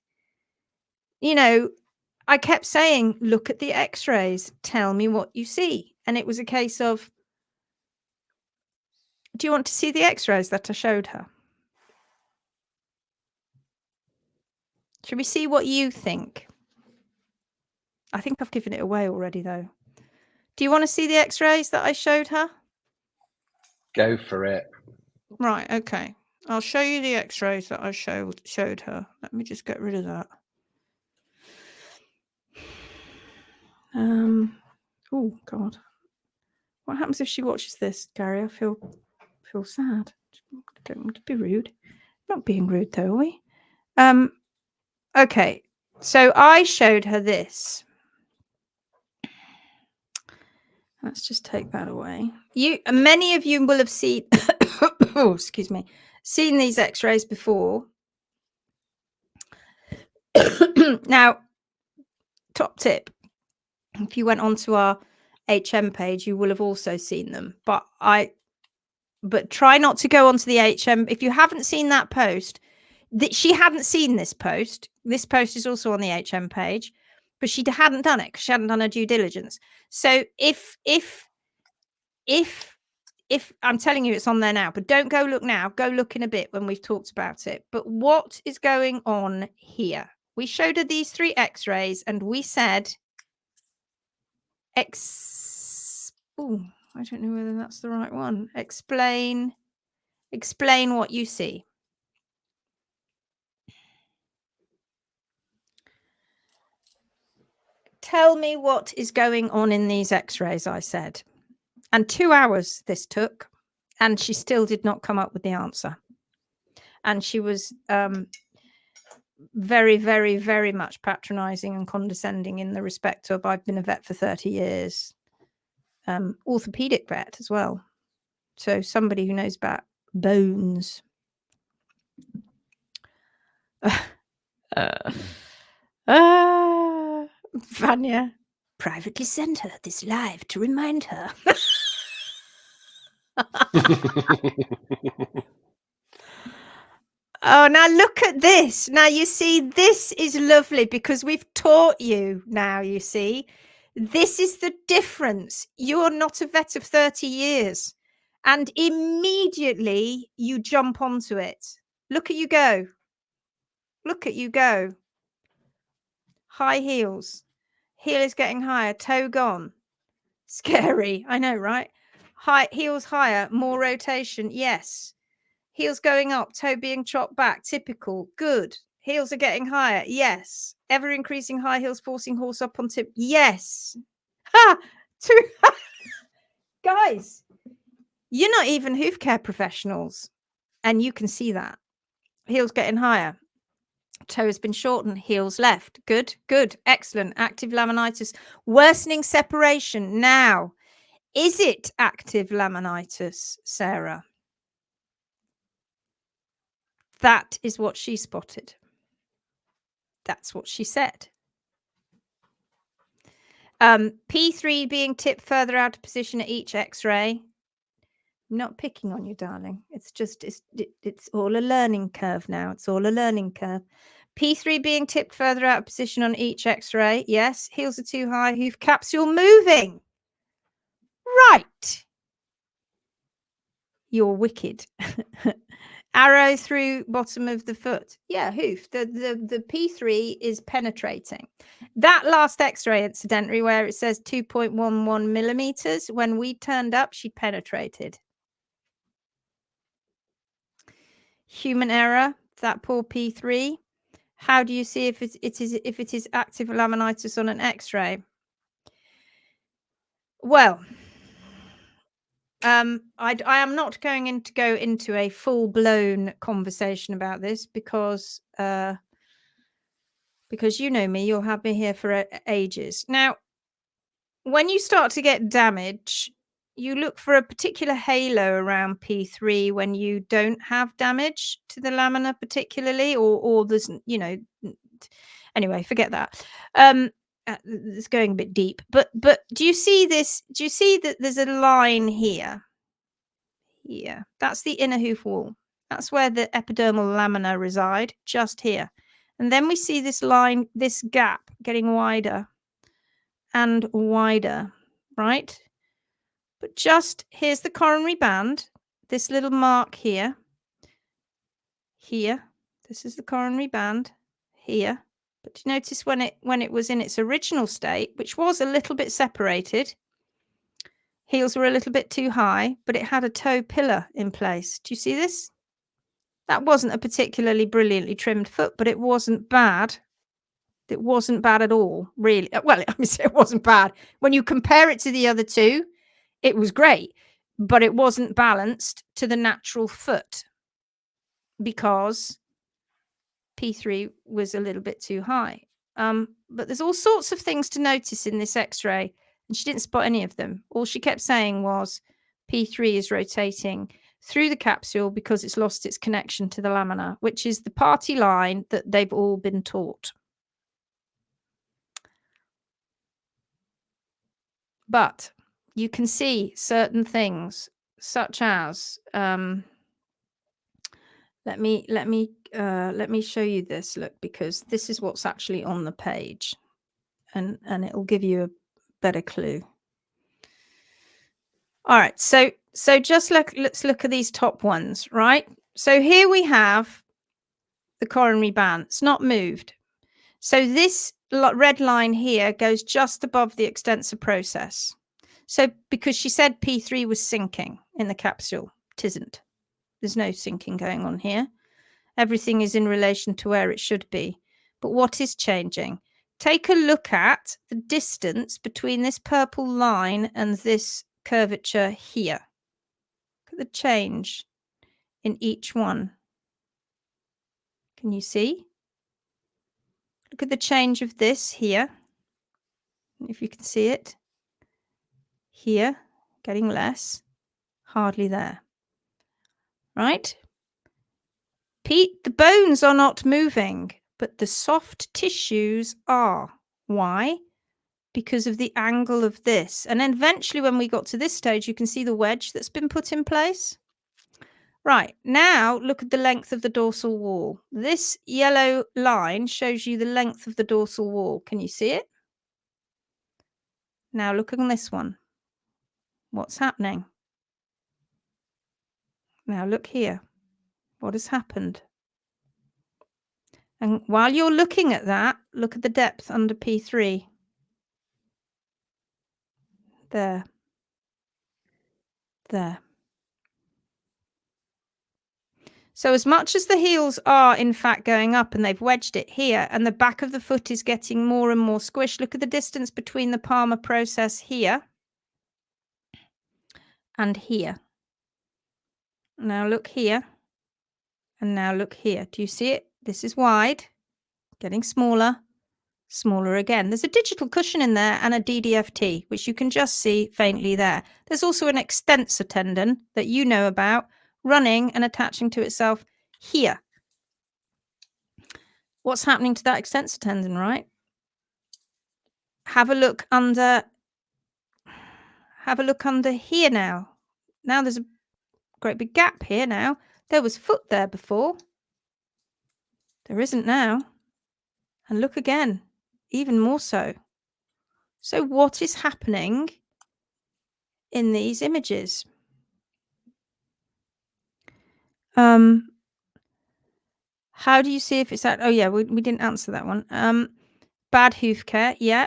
You know, I kept saying, look at the x-rays, tell me what you see. And it was a case of, do you want to see the x-rays that I showed her? Should we see what you think? I think I've given it away already, though. Do you want to see the x-rays that I showed her? Go for it. Right, okay. I'll show you the x-rays that I showed her. Let me just get rid of that. Oh, God. What happens if she watches this, Gary? I feel sad. Don't want to be rude. Not being rude, though, are we? Okay. So I showed her this. Let's just take that away. Many of you will have seen oh, excuse me, seen these x-rays before. Now, top tip, if you went onto our HM page, you will have also seen them. But try not to go onto the HM. If you haven't seen that post, she hadn't seen this post. This post is also on the HM page, but she hadn't done it because she hadn't done her due diligence. So if I'm telling you it's on there now, but don't go look now. Go look in a bit when we've talked about it. But what is going on here? We showed her these 3 x-rays and we said, oh, I don't know whether that's the right one. Explain what you see. Tell me what is going on in these x-rays, I said. And 2 hours this took, and she still did not come up with the answer. And she was very, very, very much patronizing and condescending in the respect of, I've been a vet for 30 years. Orthopedic vet as well. So somebody who knows about bones. Vanya privately sent her this live to remind her. Oh, now look at this. Now you see, this is lovely because we've taught you now, you see. This is the difference. You're not a vet of 30 years. And immediately you jump onto it. Look at you go. Look at you go. High heels. Heel is getting higher. Toe gone. Scary. I know, right? High heels higher. More rotation. Yes. Heels going up. Toe being chopped back. Typical. Good. Heels are getting higher. Yes. Ever increasing high heels forcing horse up on tip. Yes. Ha! Two. Guys, you're not even hoof care professionals. And you can see that. Heels getting higher. Toe has been shortened. Heels left. Good. Good. Excellent. Active laminitis. Worsening separation. Now, is it active laminitis, Sarah? That is what she spotted. That's what she said. P3 being tipped further out of position at each x-ray. I'm not picking on you, darling. It's just, it's all a learning curve now. It's all a learning curve. P3 being tipped further out of position on each x-ray. Yes. Heels are too high. Hoof capsule moving. Right. You're wicked. Arrow through bottom of the foot. Yeah, hoof. The P3 is penetrating. That last x-ray, incidentally, where it says 2.11 millimeters, when we turned up, she penetrated. Human error, that poor P3. How do you see if it is active laminitis on an x-ray? Well, I am not going to go into a full-blown conversation about this because you know me, you'll have me here for ages. Now, when you start to get damage, you look for a particular halo around P3 when you don't have damage to the lamina particularly, or there's, you know, anyway, forget that. It's going a bit deep, but do you see this? Do you see that there's a line here? Here, that's the inner hoof wall. That's where the epidermal lamina reside, just here. And then we see this line, this gap getting wider and wider, right? But just here's the coronary band, this little mark here. Here, this is the coronary band here. But you notice when it was in its original state, which was a little bit separated, heels were a little bit too high, but it had a toe pillar in place. Do you see this? That wasn't a particularly brilliantly trimmed foot, but it wasn't bad. It wasn't bad at all, really. Well, I mean, it wasn't bad. When you compare it to the other two, it was great, but it wasn't balanced to the natural foot because P3 was a little bit too high. But there's all sorts of things to notice in this x-ray, and she didn't spot any of them. All she kept saying was P3 is rotating through the capsule because it's lost its connection to the lamina, which is the party line that they've all been taught. But you can see certain things, such as let me show you this. Look, because this is what's actually on the page, and it'll give you a better clue. All right, so just let's look at these top ones, right? So here we have the coronary band. It's not moved. So this red line here goes just above the extensor process. So because she said P3 was sinking in the capsule, it isn't. There's no sinking going on here. Everything is in relation to where it should be. But what is changing? Take a look at the distance between this purple line and this curvature here. Look at the change in each one. Can you see? Look at the change of this here. If you can see it. Here, getting less. hardly there. Right? Pete, the bones are not moving, but the soft tissues are. Why? Because of the angle of this. And then eventually when we got to this stage, you can see the wedge that's been put in place. Right, now look at the length of the dorsal wall. This yellow line shows you the length of the dorsal wall. Can you see it? Now look on this one. What's happening? Now look here. What has happened? And while you're looking at that, look at the depth under P3. There. There. So as much as the heels are in fact going up and they've wedged it here and the back of the foot is getting more and more squished, look at the distance between the palmar process here and here. Now look here and now look here. Do you see it? This is wide, getting smaller, smaller again. There's a digital cushion in there and a DDFT, which you can just see faintly there. There's also an extensor tendon that you know about running and attaching to itself here. What's happening to that extensor tendon, right? Have a look under here now. Now there's a great big gap here now. There was foot there before. There isn't now. And look again, even more so. So what is happening in these images? How do you see if it's that? Oh yeah, we didn't answer that one. Bad hoof care, yeah.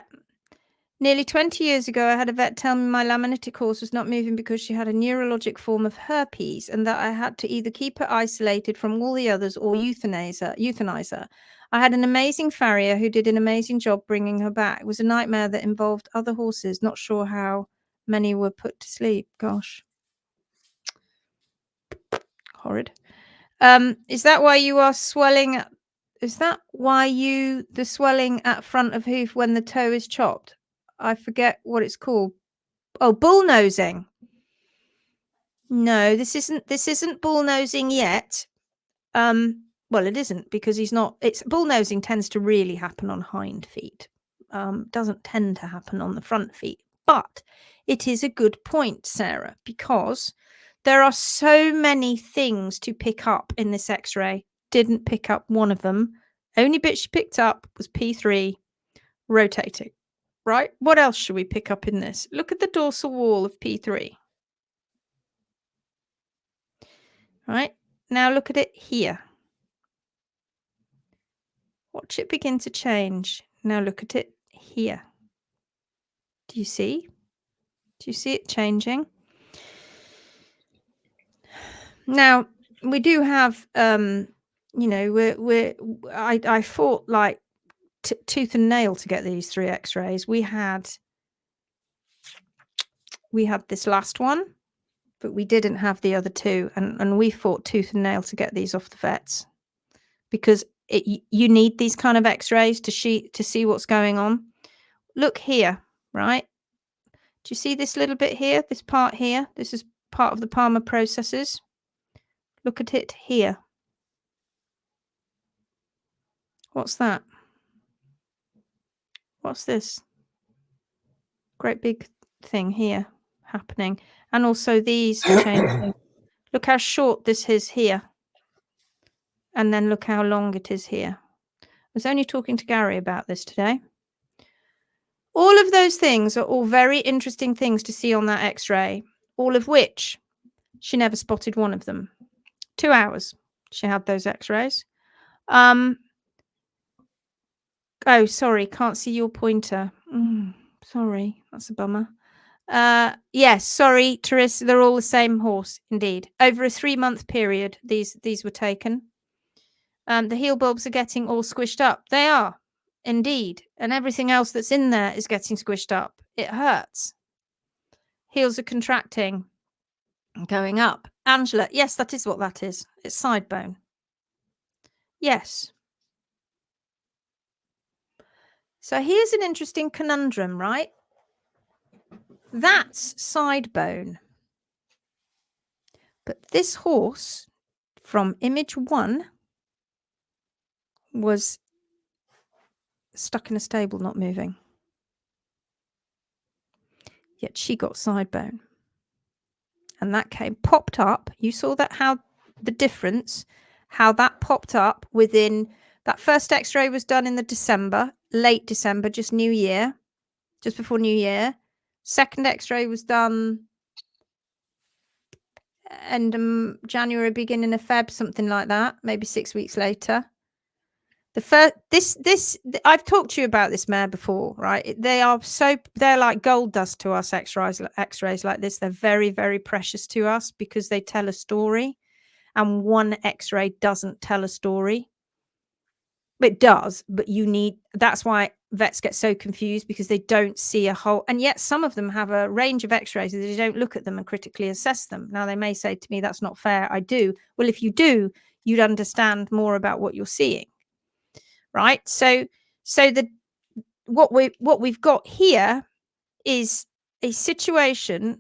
Nearly 20 years ago, I had a vet tell me my laminitic horse was not moving because she had a neurologic form of herpes and that I had to either keep her isolated from all the others or euthanize her. I had an amazing farrier who did an amazing job bringing her back. It was a nightmare that involved other horses. Not sure how many were put to sleep. Gosh. Horrid. Is that why you are swelling? Is that why the swelling at front of hoof when the toe is chopped? I forget what it's called. Oh, bullnosing. No, this isn't bullnosing yet. Well, it isn't because bullnosing tends to really happen on hind feet. Doesn't tend to happen on the front feet. But it is a good point, Sarah, because there are so many things to pick up in this X-ray. Didn't pick up one of them. Only bit she picked up was P3 rotating. Right? What else should we pick up in this? Look at the dorsal wall of P3. Right? Now look at it here. Watch it begin to change. Now look at it here. Do you see? Do you see it changing? Now, we do have, you know, I fought like tooth and nail to get these 3 X-rays. We had this last one, but we didn't have the other 2, and we fought tooth and nail to get these off the vets because you need these kind of X-rays to see what's going on. Look here, right? Do you see this little bit here? This part here? This is part of the palmar processes. Look at it here. What's that? What's this? Great big thing here happening. And also these changing. Look how short this is here. And then look how long it is here. I was only talking to Gary about this today. All of those things are all very interesting things to see on that X-ray, all of which she never spotted one of them. 2 hours she had those X-rays. Oh, sorry, can't see your pointer. Sorry, that's a bummer. Yes, sorry, Teresa, they're all the same horse, indeed. Over a 3-month period, these were taken. The heel bulbs are getting all squished up. They are, indeed. And everything else that's in there is getting squished up. It hurts. Heels are contracting and going up. Angela, yes, that is what that is. It's side bone. Yes. So here's an interesting conundrum, right? That's side bone. But this horse from image 1 was stuck in a stable, not moving. Yet she got side bone. And that popped up. You saw that, how the difference, how that popped up within that first x-ray was done in the December, late December, just New Year, just before New Year. Second x-ray was done end of January, beginning of Feb, something like that, maybe 6 weeks later. The first, I've talked to you about this mare before, right? They're like gold dust to us. X-rays like this, they're very, very precious to us because they tell a story, and one x-ray doesn't tell a story. It does, but that's why vets get so confused, because they don't see a whole, and yet some of them have a range of x-rays that they don't look at them and critically assess them. Now, they may say to me, that's not fair. I do. Well, if you do, you'd understand more about what you're seeing. Right. So what we've got here is a situation,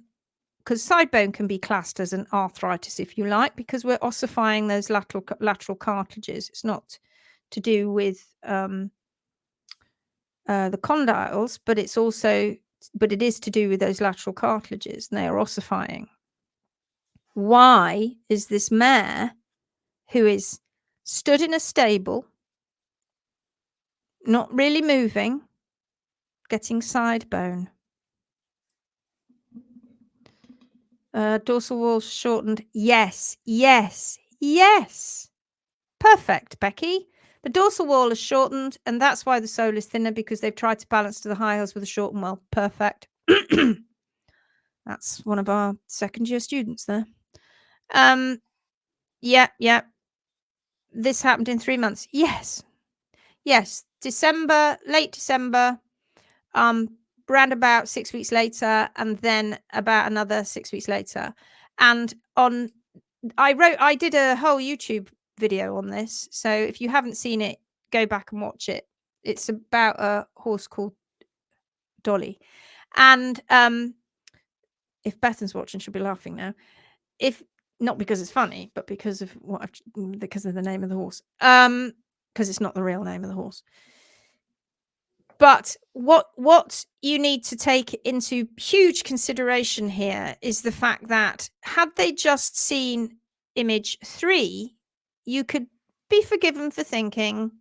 because side bone can be classed as an arthritis, if you like, because we're ossifying those lateral cartilages. It's not to do with the condyles, but it is to do with those lateral cartilages, and they are ossifying. Why is this mare, who is stood in a stable, not really moving, getting side bone? Dorsal wall shortened. Yes. Perfect, Becky. The dorsal wall is shortened, and that's why the sole is thinner, because they've tried to balance to the high heels with a shortened wall. Perfect. That's one of our second-year students there. Yeah. This happened in 3 months. Yes. December, late December, around about 6 weeks later, and then about another 6 weeks later. And I did a whole YouTube video on this. So if you haven't seen it, go back and watch it. It's about a horse called Dolly. And if Bethan's watching, she'll be laughing now. If not because it's funny, but because of because of the name of the horse. Because it's not the real name of the horse. But what you need to take into huge consideration here is the fact that had they just seen image 3, you could be forgiven for thinking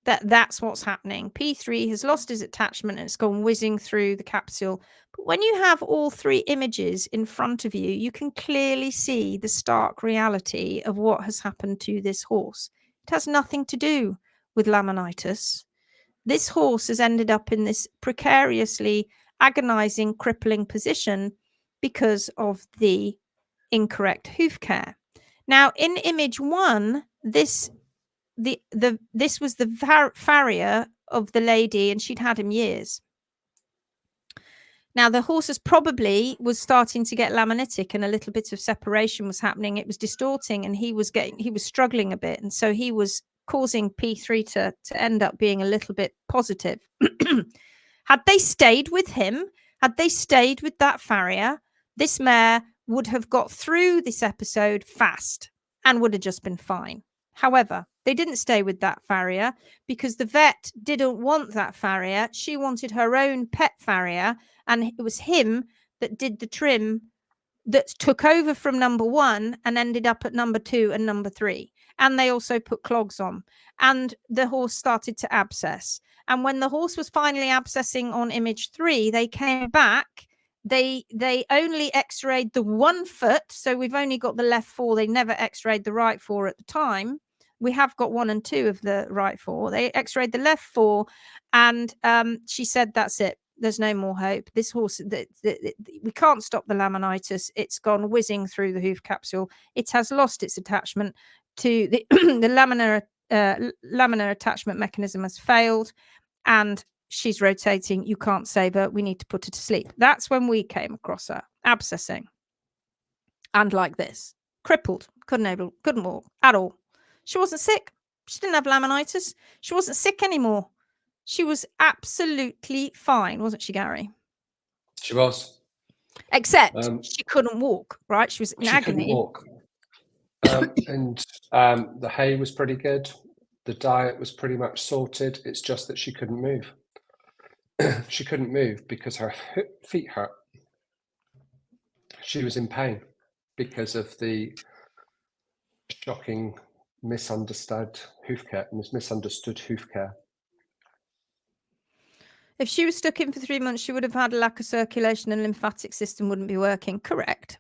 that that's what's happening. P3 has lost his attachment and it's gone whizzing through the capsule. But when you have all 3 images in front of you, you can clearly see the stark reality of what has happened to this horse. It has nothing to do with laminitis. This horse has ended up in this precariously agonizing, crippling position because of the incorrect hoof care. Now, in image 1, this was the farrier of the lady, and she'd had him years. Now, the horse probably was starting to get laminitic, and a little bit of separation was happening. It was distorting, and he was struggling a bit, and so he was causing P3 to end up being a little bit positive. Had they stayed with him, had they stayed with that farrier, this mare would have got through this episode fast and would have just been fine. However, they didn't stay with that farrier because the vet didn't want that farrier. She wanted her own pet farrier, and it was him that did the trim that took over from number 1 and ended up at number 2 and number 3. And they also put clogs on, and the horse started to abscess. And when the horse was finally abscessing on image 3, they came back. They only x-rayed the 1 foot. So we've only got the left 4. They never x-rayed the right 4 at the time. We have got 1 and 2 of the right 4. They x-rayed the left 4. And she said, that's it. There's no more hope. This horse, we can't stop the laminitis. It's gone whizzing through the hoof capsule. It has lost its attachment to the laminar attachment mechanism has failed, and she's rotating. You can't save her. We need to put her to sleep. That's when we came across her abscessing, and like this, crippled, couldn't walk at all. She wasn't sick. She didn't have laminitis. She wasn't sick anymore. She was absolutely fine, wasn't she, Gary? She was. Except she couldn't walk, right? She was in agony. Couldn't walk. And the hay was pretty good. The diet was pretty much sorted. It's just that she couldn't move. She couldn't move because her feet hurt. She was in pain because of the shocking misunderstood hoof care. If she was stuck in for 3 months, she would have had a lack of circulation and lymphatic system wouldn't be working. Correct.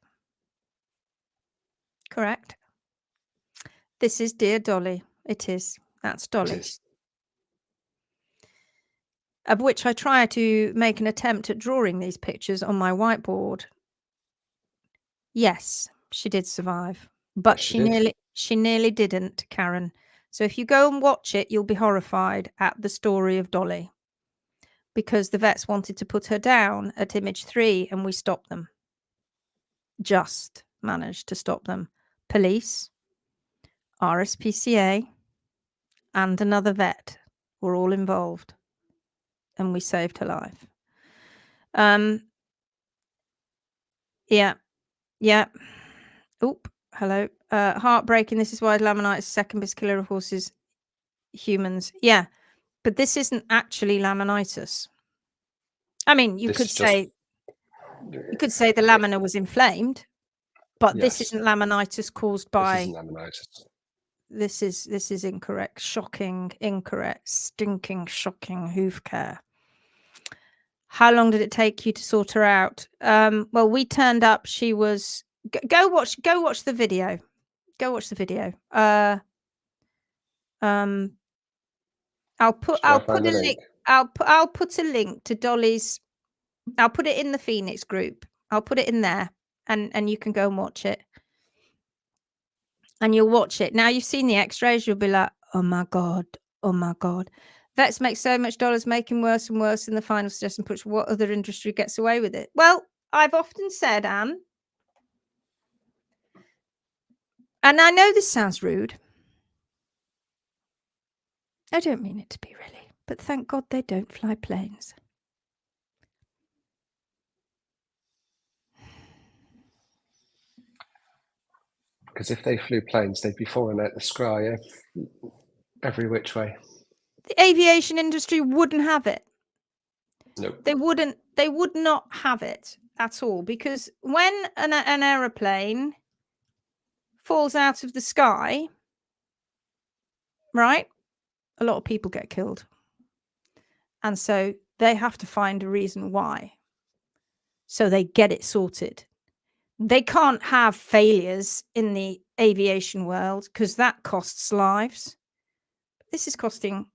Correct. This is dear Dolly. It is. That's Dolly. It is. Of which I try to make an attempt at drawing these pictures on my whiteboard. Yes, she did survive, but Yes, she nearly didn't, Karen. So if you go and watch it, you'll be horrified at the story of Dolly, because the vets wanted to put her down at image 3 and we stopped them. Just managed to stop them. Police, RSPCA, and another vet were all involved, and we saved her life. Yeah. Oop, hello. Heartbreaking. This is why laminitis is the second biggest killer of horses, humans. Yeah, but this isn't actually laminitis. I mean, you could say the lamina was inflamed, but this isn't laminitis caused by. This isn't laminitis. This is incorrect. Shocking, incorrect, stinking, shocking hoof care. How long did it take you to sort her out? Well, we turned up. She was. Go watch the video. Go watch the video. I'll put a link. I'll put a link to Dolly's. I'll put it in the Phoenix group. I'll put it in there, and you can go and watch it. And you'll watch it. Now you've seen the X-rays, you'll be like, oh my god, oh my god. Vets make so much dollars, making worse and worse in the final suggestion push. What other industry gets away with it? Well, I've often said, Anne, and I know this sounds rude. I don't mean it to be really, but thank God they don't fly planes. Because if they flew planes, they'd be falling out the sky every which way. The aviation industry wouldn't have it. Nope. They wouldn't. They would not have it at all, because when an aeroplane falls out of the sky, right, a lot of people get killed. And so they have to find a reason why. So they get it sorted. They can't have failures in the aviation world because that costs lives. This is costing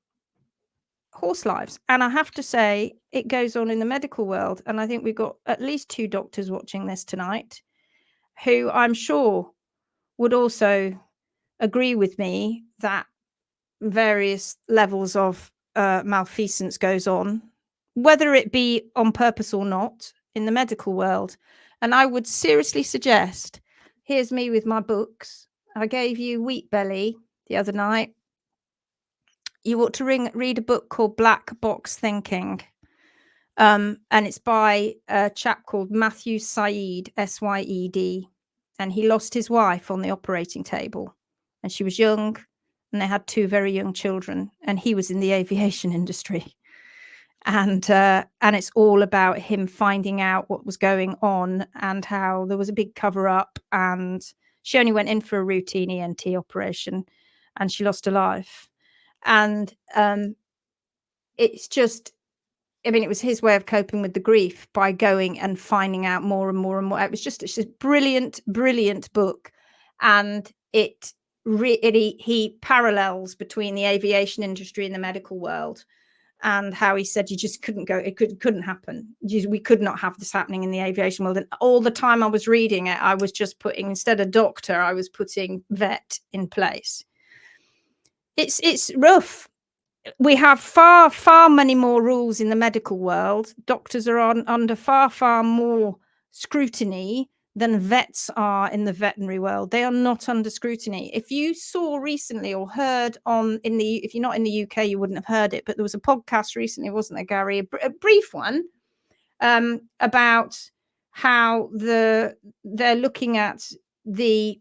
horse lives. And I have to say, it goes on in the medical world. And I think we've got at least 2 doctors watching this tonight who I'm sure would also agree with me that various levels of malfeasance goes on, whether it be on purpose or not, in the medical world. And I would seriously suggest, here's me with my books. I gave you Wheat Belly the other night. You ought to read a book called Black Box Thinking. And it's by a chap called Matthew Syed, Syed. And he lost his wife on the operating table. And she was young, and they had 2 very young children. And he was in the aviation industry. And it's all about him finding out what was going on and how there was a big cover up, and she only went in for a routine ENT operation and she lost her life. And it's just, I mean, it was his way of coping with the grief by going and finding out more and more and more. It's just a brilliant, brilliant book. And he parallels between the aviation industry and the medical world. And how he said you just couldn't go, it couldn't happen. We could not have this happening in the aviation world. And all the time I was reading it, I was just putting, instead of doctor, I was putting vet in place. It's rough. We have far, far many more rules in the medical world. Doctors are under far, far more scrutiny than vets are in the veterinary world. They are not under scrutiny. If you saw recently or heard if you're not in the UK, you wouldn't have heard it, but there was a podcast recently, wasn't there, Gary? A brief one about how they're looking at the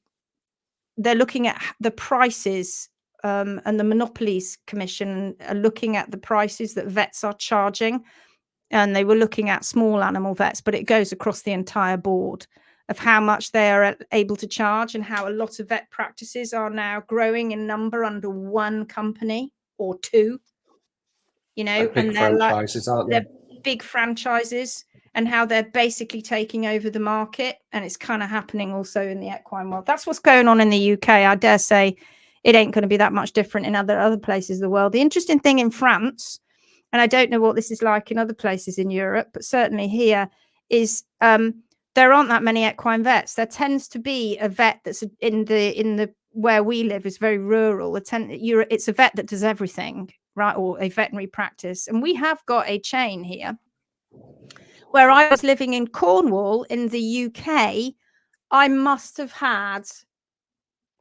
they're looking at the prices, and the Monopolies Commission are looking at the prices that vets are charging. And they were looking at small animal vets, but it goes across the entire board of how much they are able to charge, and how a lot of vet practices are now growing in number under one company or two, you know, Like big and they're like, franchises, aren't they're they? big franchises, and how they're basically taking over the market. And it's kind of happening also in the equine world. That's what's going on in the UK. I dare say it ain't going to be that much different in other places of the world. The interesting thing in France, and I don't know what this is like in other places in Europe, but certainly here, is there aren't that many equine vets. There tends to be a vet that's in the where we live is very rural. It's a vet that does everything, right? Or a veterinary practice. And we have got a chain here. Where I was living in Cornwall in the UK, I must have had,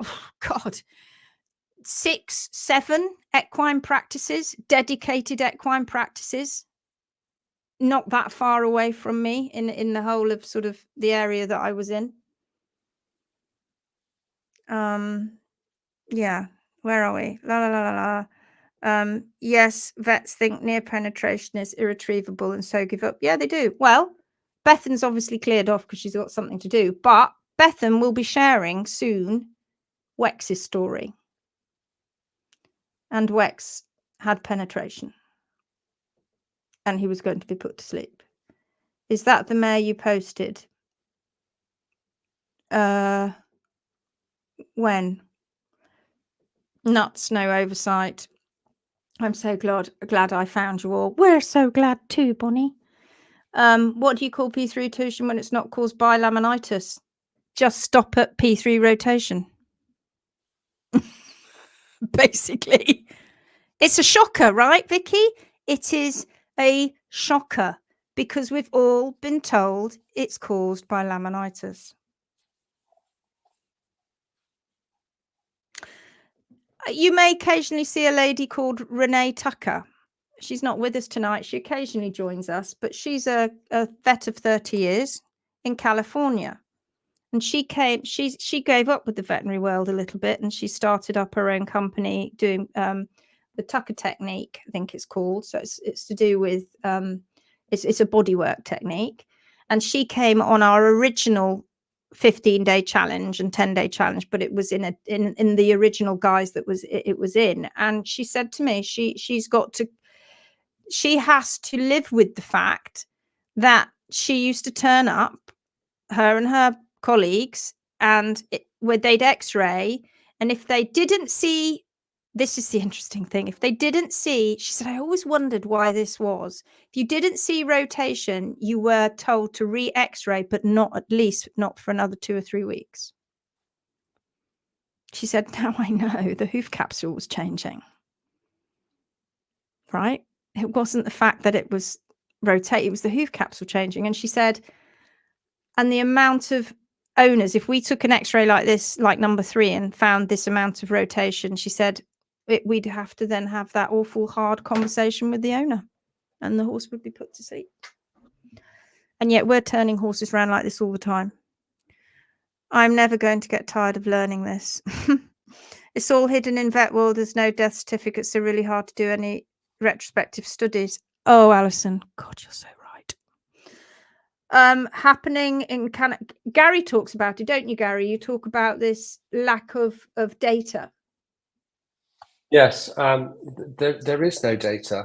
oh God, 6, 7 equine practices, dedicated equine practices, not that far away from me in the whole of sort of the area that I was in. Yeah, where are we? La la la la la. Yes, vets think near penetration is irretrievable and so give up. Yeah, they do. Well, Bethan's obviously cleared off because she's got something to do, but Bethan will be sharing soon Wex's story. And Wex had penetration. And he was going to be put to sleep. Is that the mare you posted? When? Nuts, no oversight. I'm so glad I found you all. We're so glad too, Bonnie. What do you call P3 rotation when it's not caused by laminitis? Just stop at P3 rotation. Basically. It's a shocker, right, Vicky? It is a shocker because we've all been told it's caused by laminitis. You may occasionally see a lady called Renee Tucker. She's not with us tonight. She occasionally joins us, but she's a vet of 30 years in California. And she gave up with the veterinary world a little bit, and she started up her own company doing the Tucker technique, I think it's called. So it's to do with it's a bodywork technique. And she came on our original 15-day challenge and 10-day challenge, but it was in the original guise that it was in. And she said to me, she has to live with the fact that she used to turn up, her and her colleagues, and where they'd x-ray, and if they didn't see, this is the interesting thing, if they didn't see, she said, I always wondered why this was. If you didn't see rotation, you were told to re-x-ray, but not for another 2 or 3 weeks. She said, now I know the hoof capsule was changing. Right? It wasn't the fact that it was rotate, it was the hoof capsule changing. And she said, and the amount of owners, if we took an x-ray like this, like number 3, and found this amount of rotation, she said we'd have to then have that awful hard conversation with the owner, and the horse would be put to sleep. And yet we're turning horses around like this all the time. I'm never going to get tired of learning this. It's all hidden in vet world. There's no death certificates. They're really hard to do any retrospective studies. Oh, Alison, God, you're so right. Happening in Canada. Gary talks about it, don't you, Gary? You talk about this lack of data. Yes, there is no data.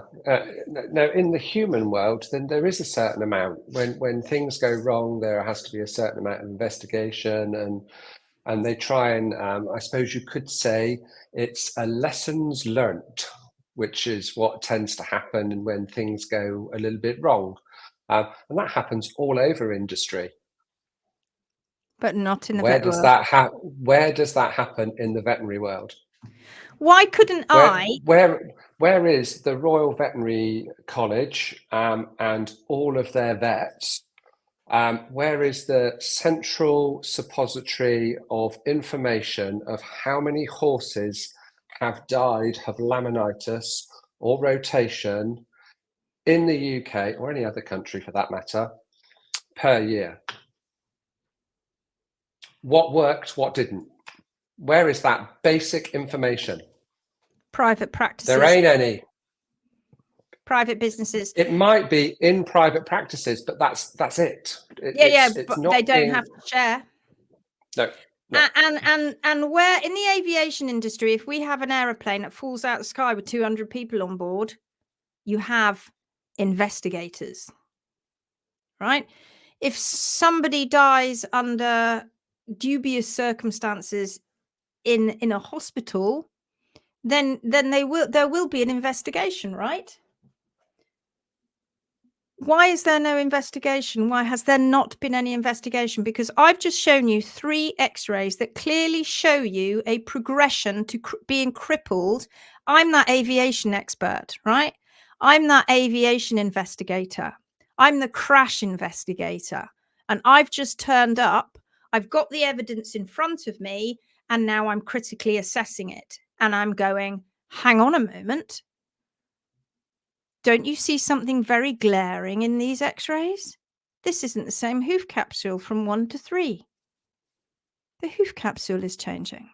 Now, in the human world, then there is a certain amount. When things go wrong, there has to be a certain amount of investigation, and they try and, I suppose you could say, it's a lessons learnt, which is what tends to happen when things go a little bit wrong. And that happens all over industry. But not in the Where vet does world. where does that happen in the veterinary world? Why couldn't Where is the Royal Veterinary College and all of their vets? Where is the central suppository of information of how many horses have died of laminitis or rotation in the UK, or any other country for that matter, per year? What worked, what didn't? Where is that basic information? Private practices. There ain't any. Private businesses. It might be in private practices, but that's it. It's it's but not they don't being... have to share. No. And where in the aviation industry, if we have an aeroplane that falls out of the sky with 200 people on board, you have investigators, right? If somebody dies under dubious circumstances in a hospital, then there will be an investigation, right? Why is there no investigation? Why has there not been any investigation? Because I've just shown you 3 x-rays that clearly show you a progression to being crippled. I'm that aviation expert, right? I'm that aviation investigator. I'm the crash investigator. And I've just turned up. I've got the evidence in front of me, and now I'm critically assessing it. And I'm going, hang on a moment. Don't you see something very glaring in these x-rays? This isn't the same hoof capsule from 1 to 3. The hoof capsule is changing.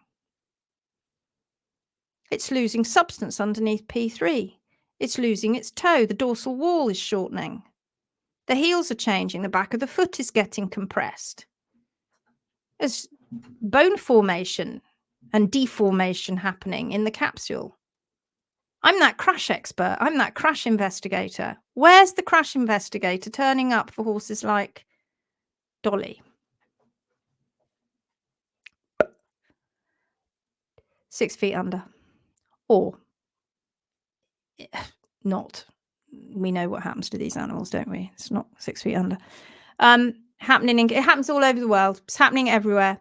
It's losing substance underneath P3. It's losing its toe. The dorsal wall is shortening. The heels are changing. The back of the foot is getting compressed. There's bone formation and deformation happening in the capsule. I'm that crash expert. I'm that crash investigator. Where's the crash investigator turning up for horses like Dolly? 6 feet under. Or not. We know what happens to these animals, don't we? It's not 6 feet under. It happens all over the world. It's happening everywhere.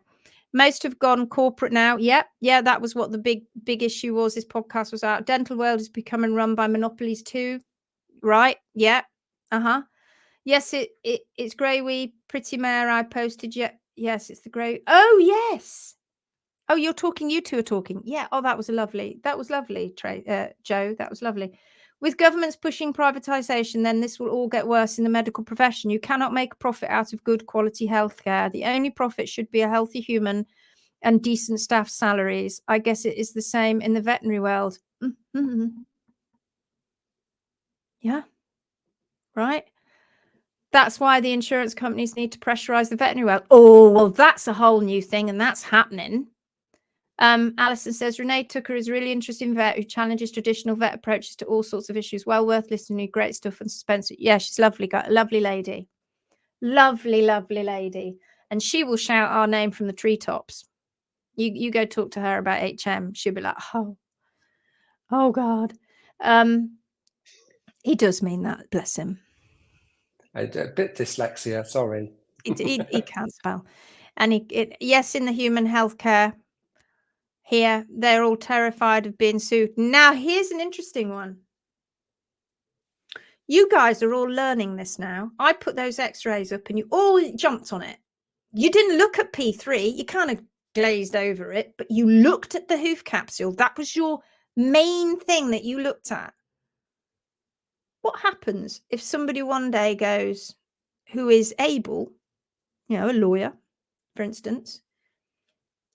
Most have gone corporate now. Yeah, that was what the big issue was. This podcast was out. Dental world is becoming run by monopolies too. Right? Yeah. Yes, it's grey wee pretty mare I posted. Yes, it's the grey. Oh, yes. Oh, you two are talking. Yeah. Oh, that was lovely, Joe. That was lovely. With governments pushing privatization, then this will all get worse in the medical profession. You cannot make a profit out of good quality healthcare. The only profit should be a healthy human and decent staff salaries. I guess it is the same in the veterinary world. Mm-hmm. Yeah. Right. That's why the insurance companies need to pressurize the veterinary world. Oh, well, that's a whole new thing, and that's happening. Alison says, Renee Tucker is a really interesting vet who challenges traditional vet approaches to all sorts of issues. Well worth listening to. Great stuff and suspense. Yeah, she's lovely. Lovely lady. Lovely, lovely lady. And she will shout our name from the treetops. You go talk to her about HM. She'll be like, oh God. He does mean that, bless him. A bit dyslexia, sorry. He can't spell. And yes, in the human healthcare here, they're all terrified of being sued. Now, here's an interesting one. You guys are all learning this now. I put those x-rays up and you all jumped on it. You didn't look at P3. You kind of glazed over it, but you looked at the hoof capsule. That was your main thing that you looked at. What happens if somebody one day goes, who is able, a lawyer, for instance,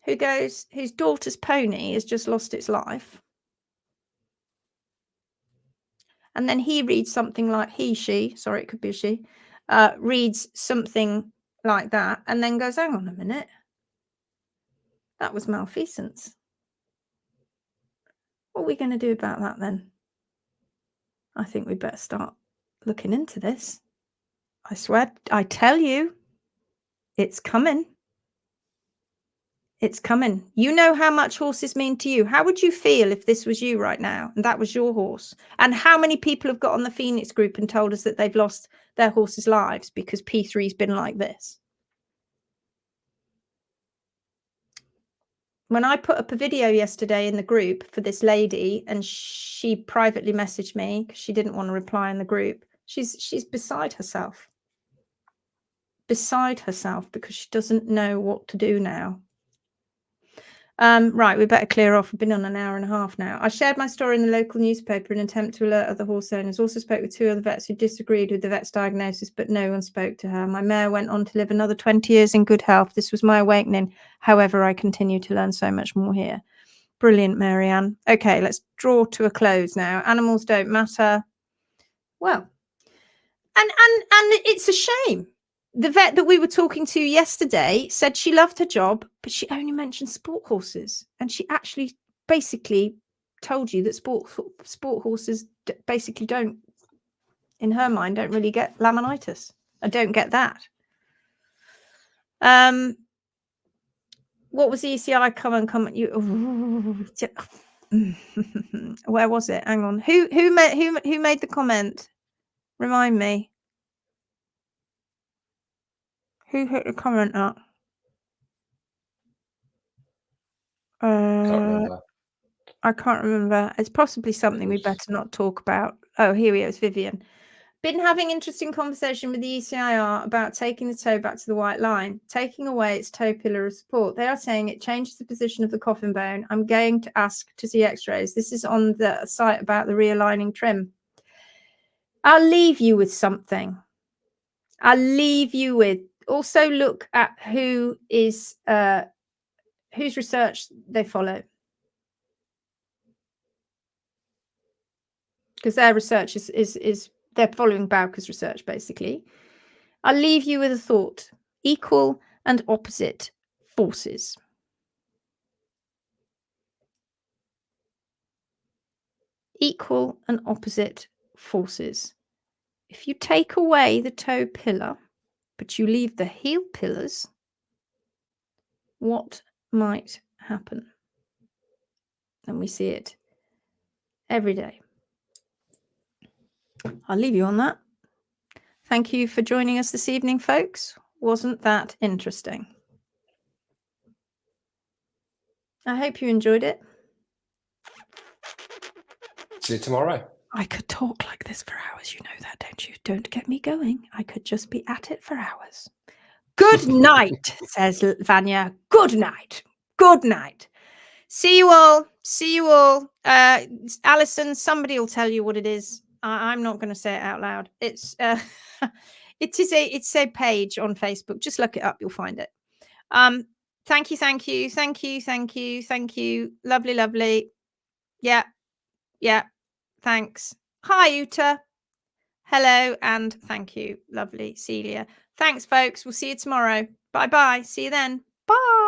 who goes, whose daughter's pony has just lost its life. And then he reads something like it could be she, reads something like that and then goes, hang on a minute. That was malfeasance. What are we going to do about that then? I think we better start looking into this. I swear, I tell you, it's coming. It's coming. You know how much horses mean to you. How would you feel if this was you right now and that was your horse? And how many people have got on the Phoenix group and told us that they've lost their horses' lives because P3's been like this? When I put up a video yesterday in the group for this lady and she privately messaged me because she didn't want to reply in the group, she's beside herself. Beside herself because she doesn't know what to do now. Right, we better clear off. We've been on an hour and a half now. I shared my story in the local newspaper in an attempt to alert other horse owners. Also spoke with 2 other vets who disagreed with the vet's diagnosis, but no one spoke to her. My mare went on to live another 20 years in good health. This was my awakening. However, I continue to learn so much more here. Brilliant, Marianne. Okay, let's draw to a close now. Animals don't matter. Well, and it's a shame. The vet that we were talking to yesterday said she loved her job, but she only mentioned sport horses. And she actually basically told you that sport horses basically don't, in her mind, don't really get laminitis. I don't get that. What was the ECI comment? You where was it? Hang on. Who made the comment? Remind me. Who hit the comment up? Can't remember. I can't remember. It's possibly something we better not talk about. Oh, here we go. It's Vivian. Been having interesting conversation with the ECIR about taking the toe back to the white line, taking away its toe pillar of support. They are saying it changes the position of the coffin bone. I'm going to ask to see x-rays. This is on the site about the realigning trim. I'll leave you with something. I'll leave you with, also look at who is whose research they follow. Because their research is they're following Bowker's research, basically. I'll leave you with a thought. Equal and opposite forces. Equal and opposite forces. If you take away the toe pillar, but you leave the heel pillars, what might happen? And we see it every day. I'll leave you on that. Thank you for joining us this evening, folks. Wasn't that interesting? I hope you enjoyed it. See you tomorrow. I could talk like this for hours. You know that, don't you? Don't get me going. I could just be at it for hours. Good night, says Vanya. Good night. Good night. See you all. See you all. Alison, somebody will tell you what it is. I'm not going to say it out loud. It's it's a page on Facebook. Just look it up. You'll find it. Thank you. Thank you. Thank you. Thank you. Thank you. Lovely, lovely. Yeah. Yeah. Thanks. Hi, Uta. Hello and thank you. Lovely. Celia. Thanks, folks. We'll see you tomorrow. Bye-bye. See you then. Bye.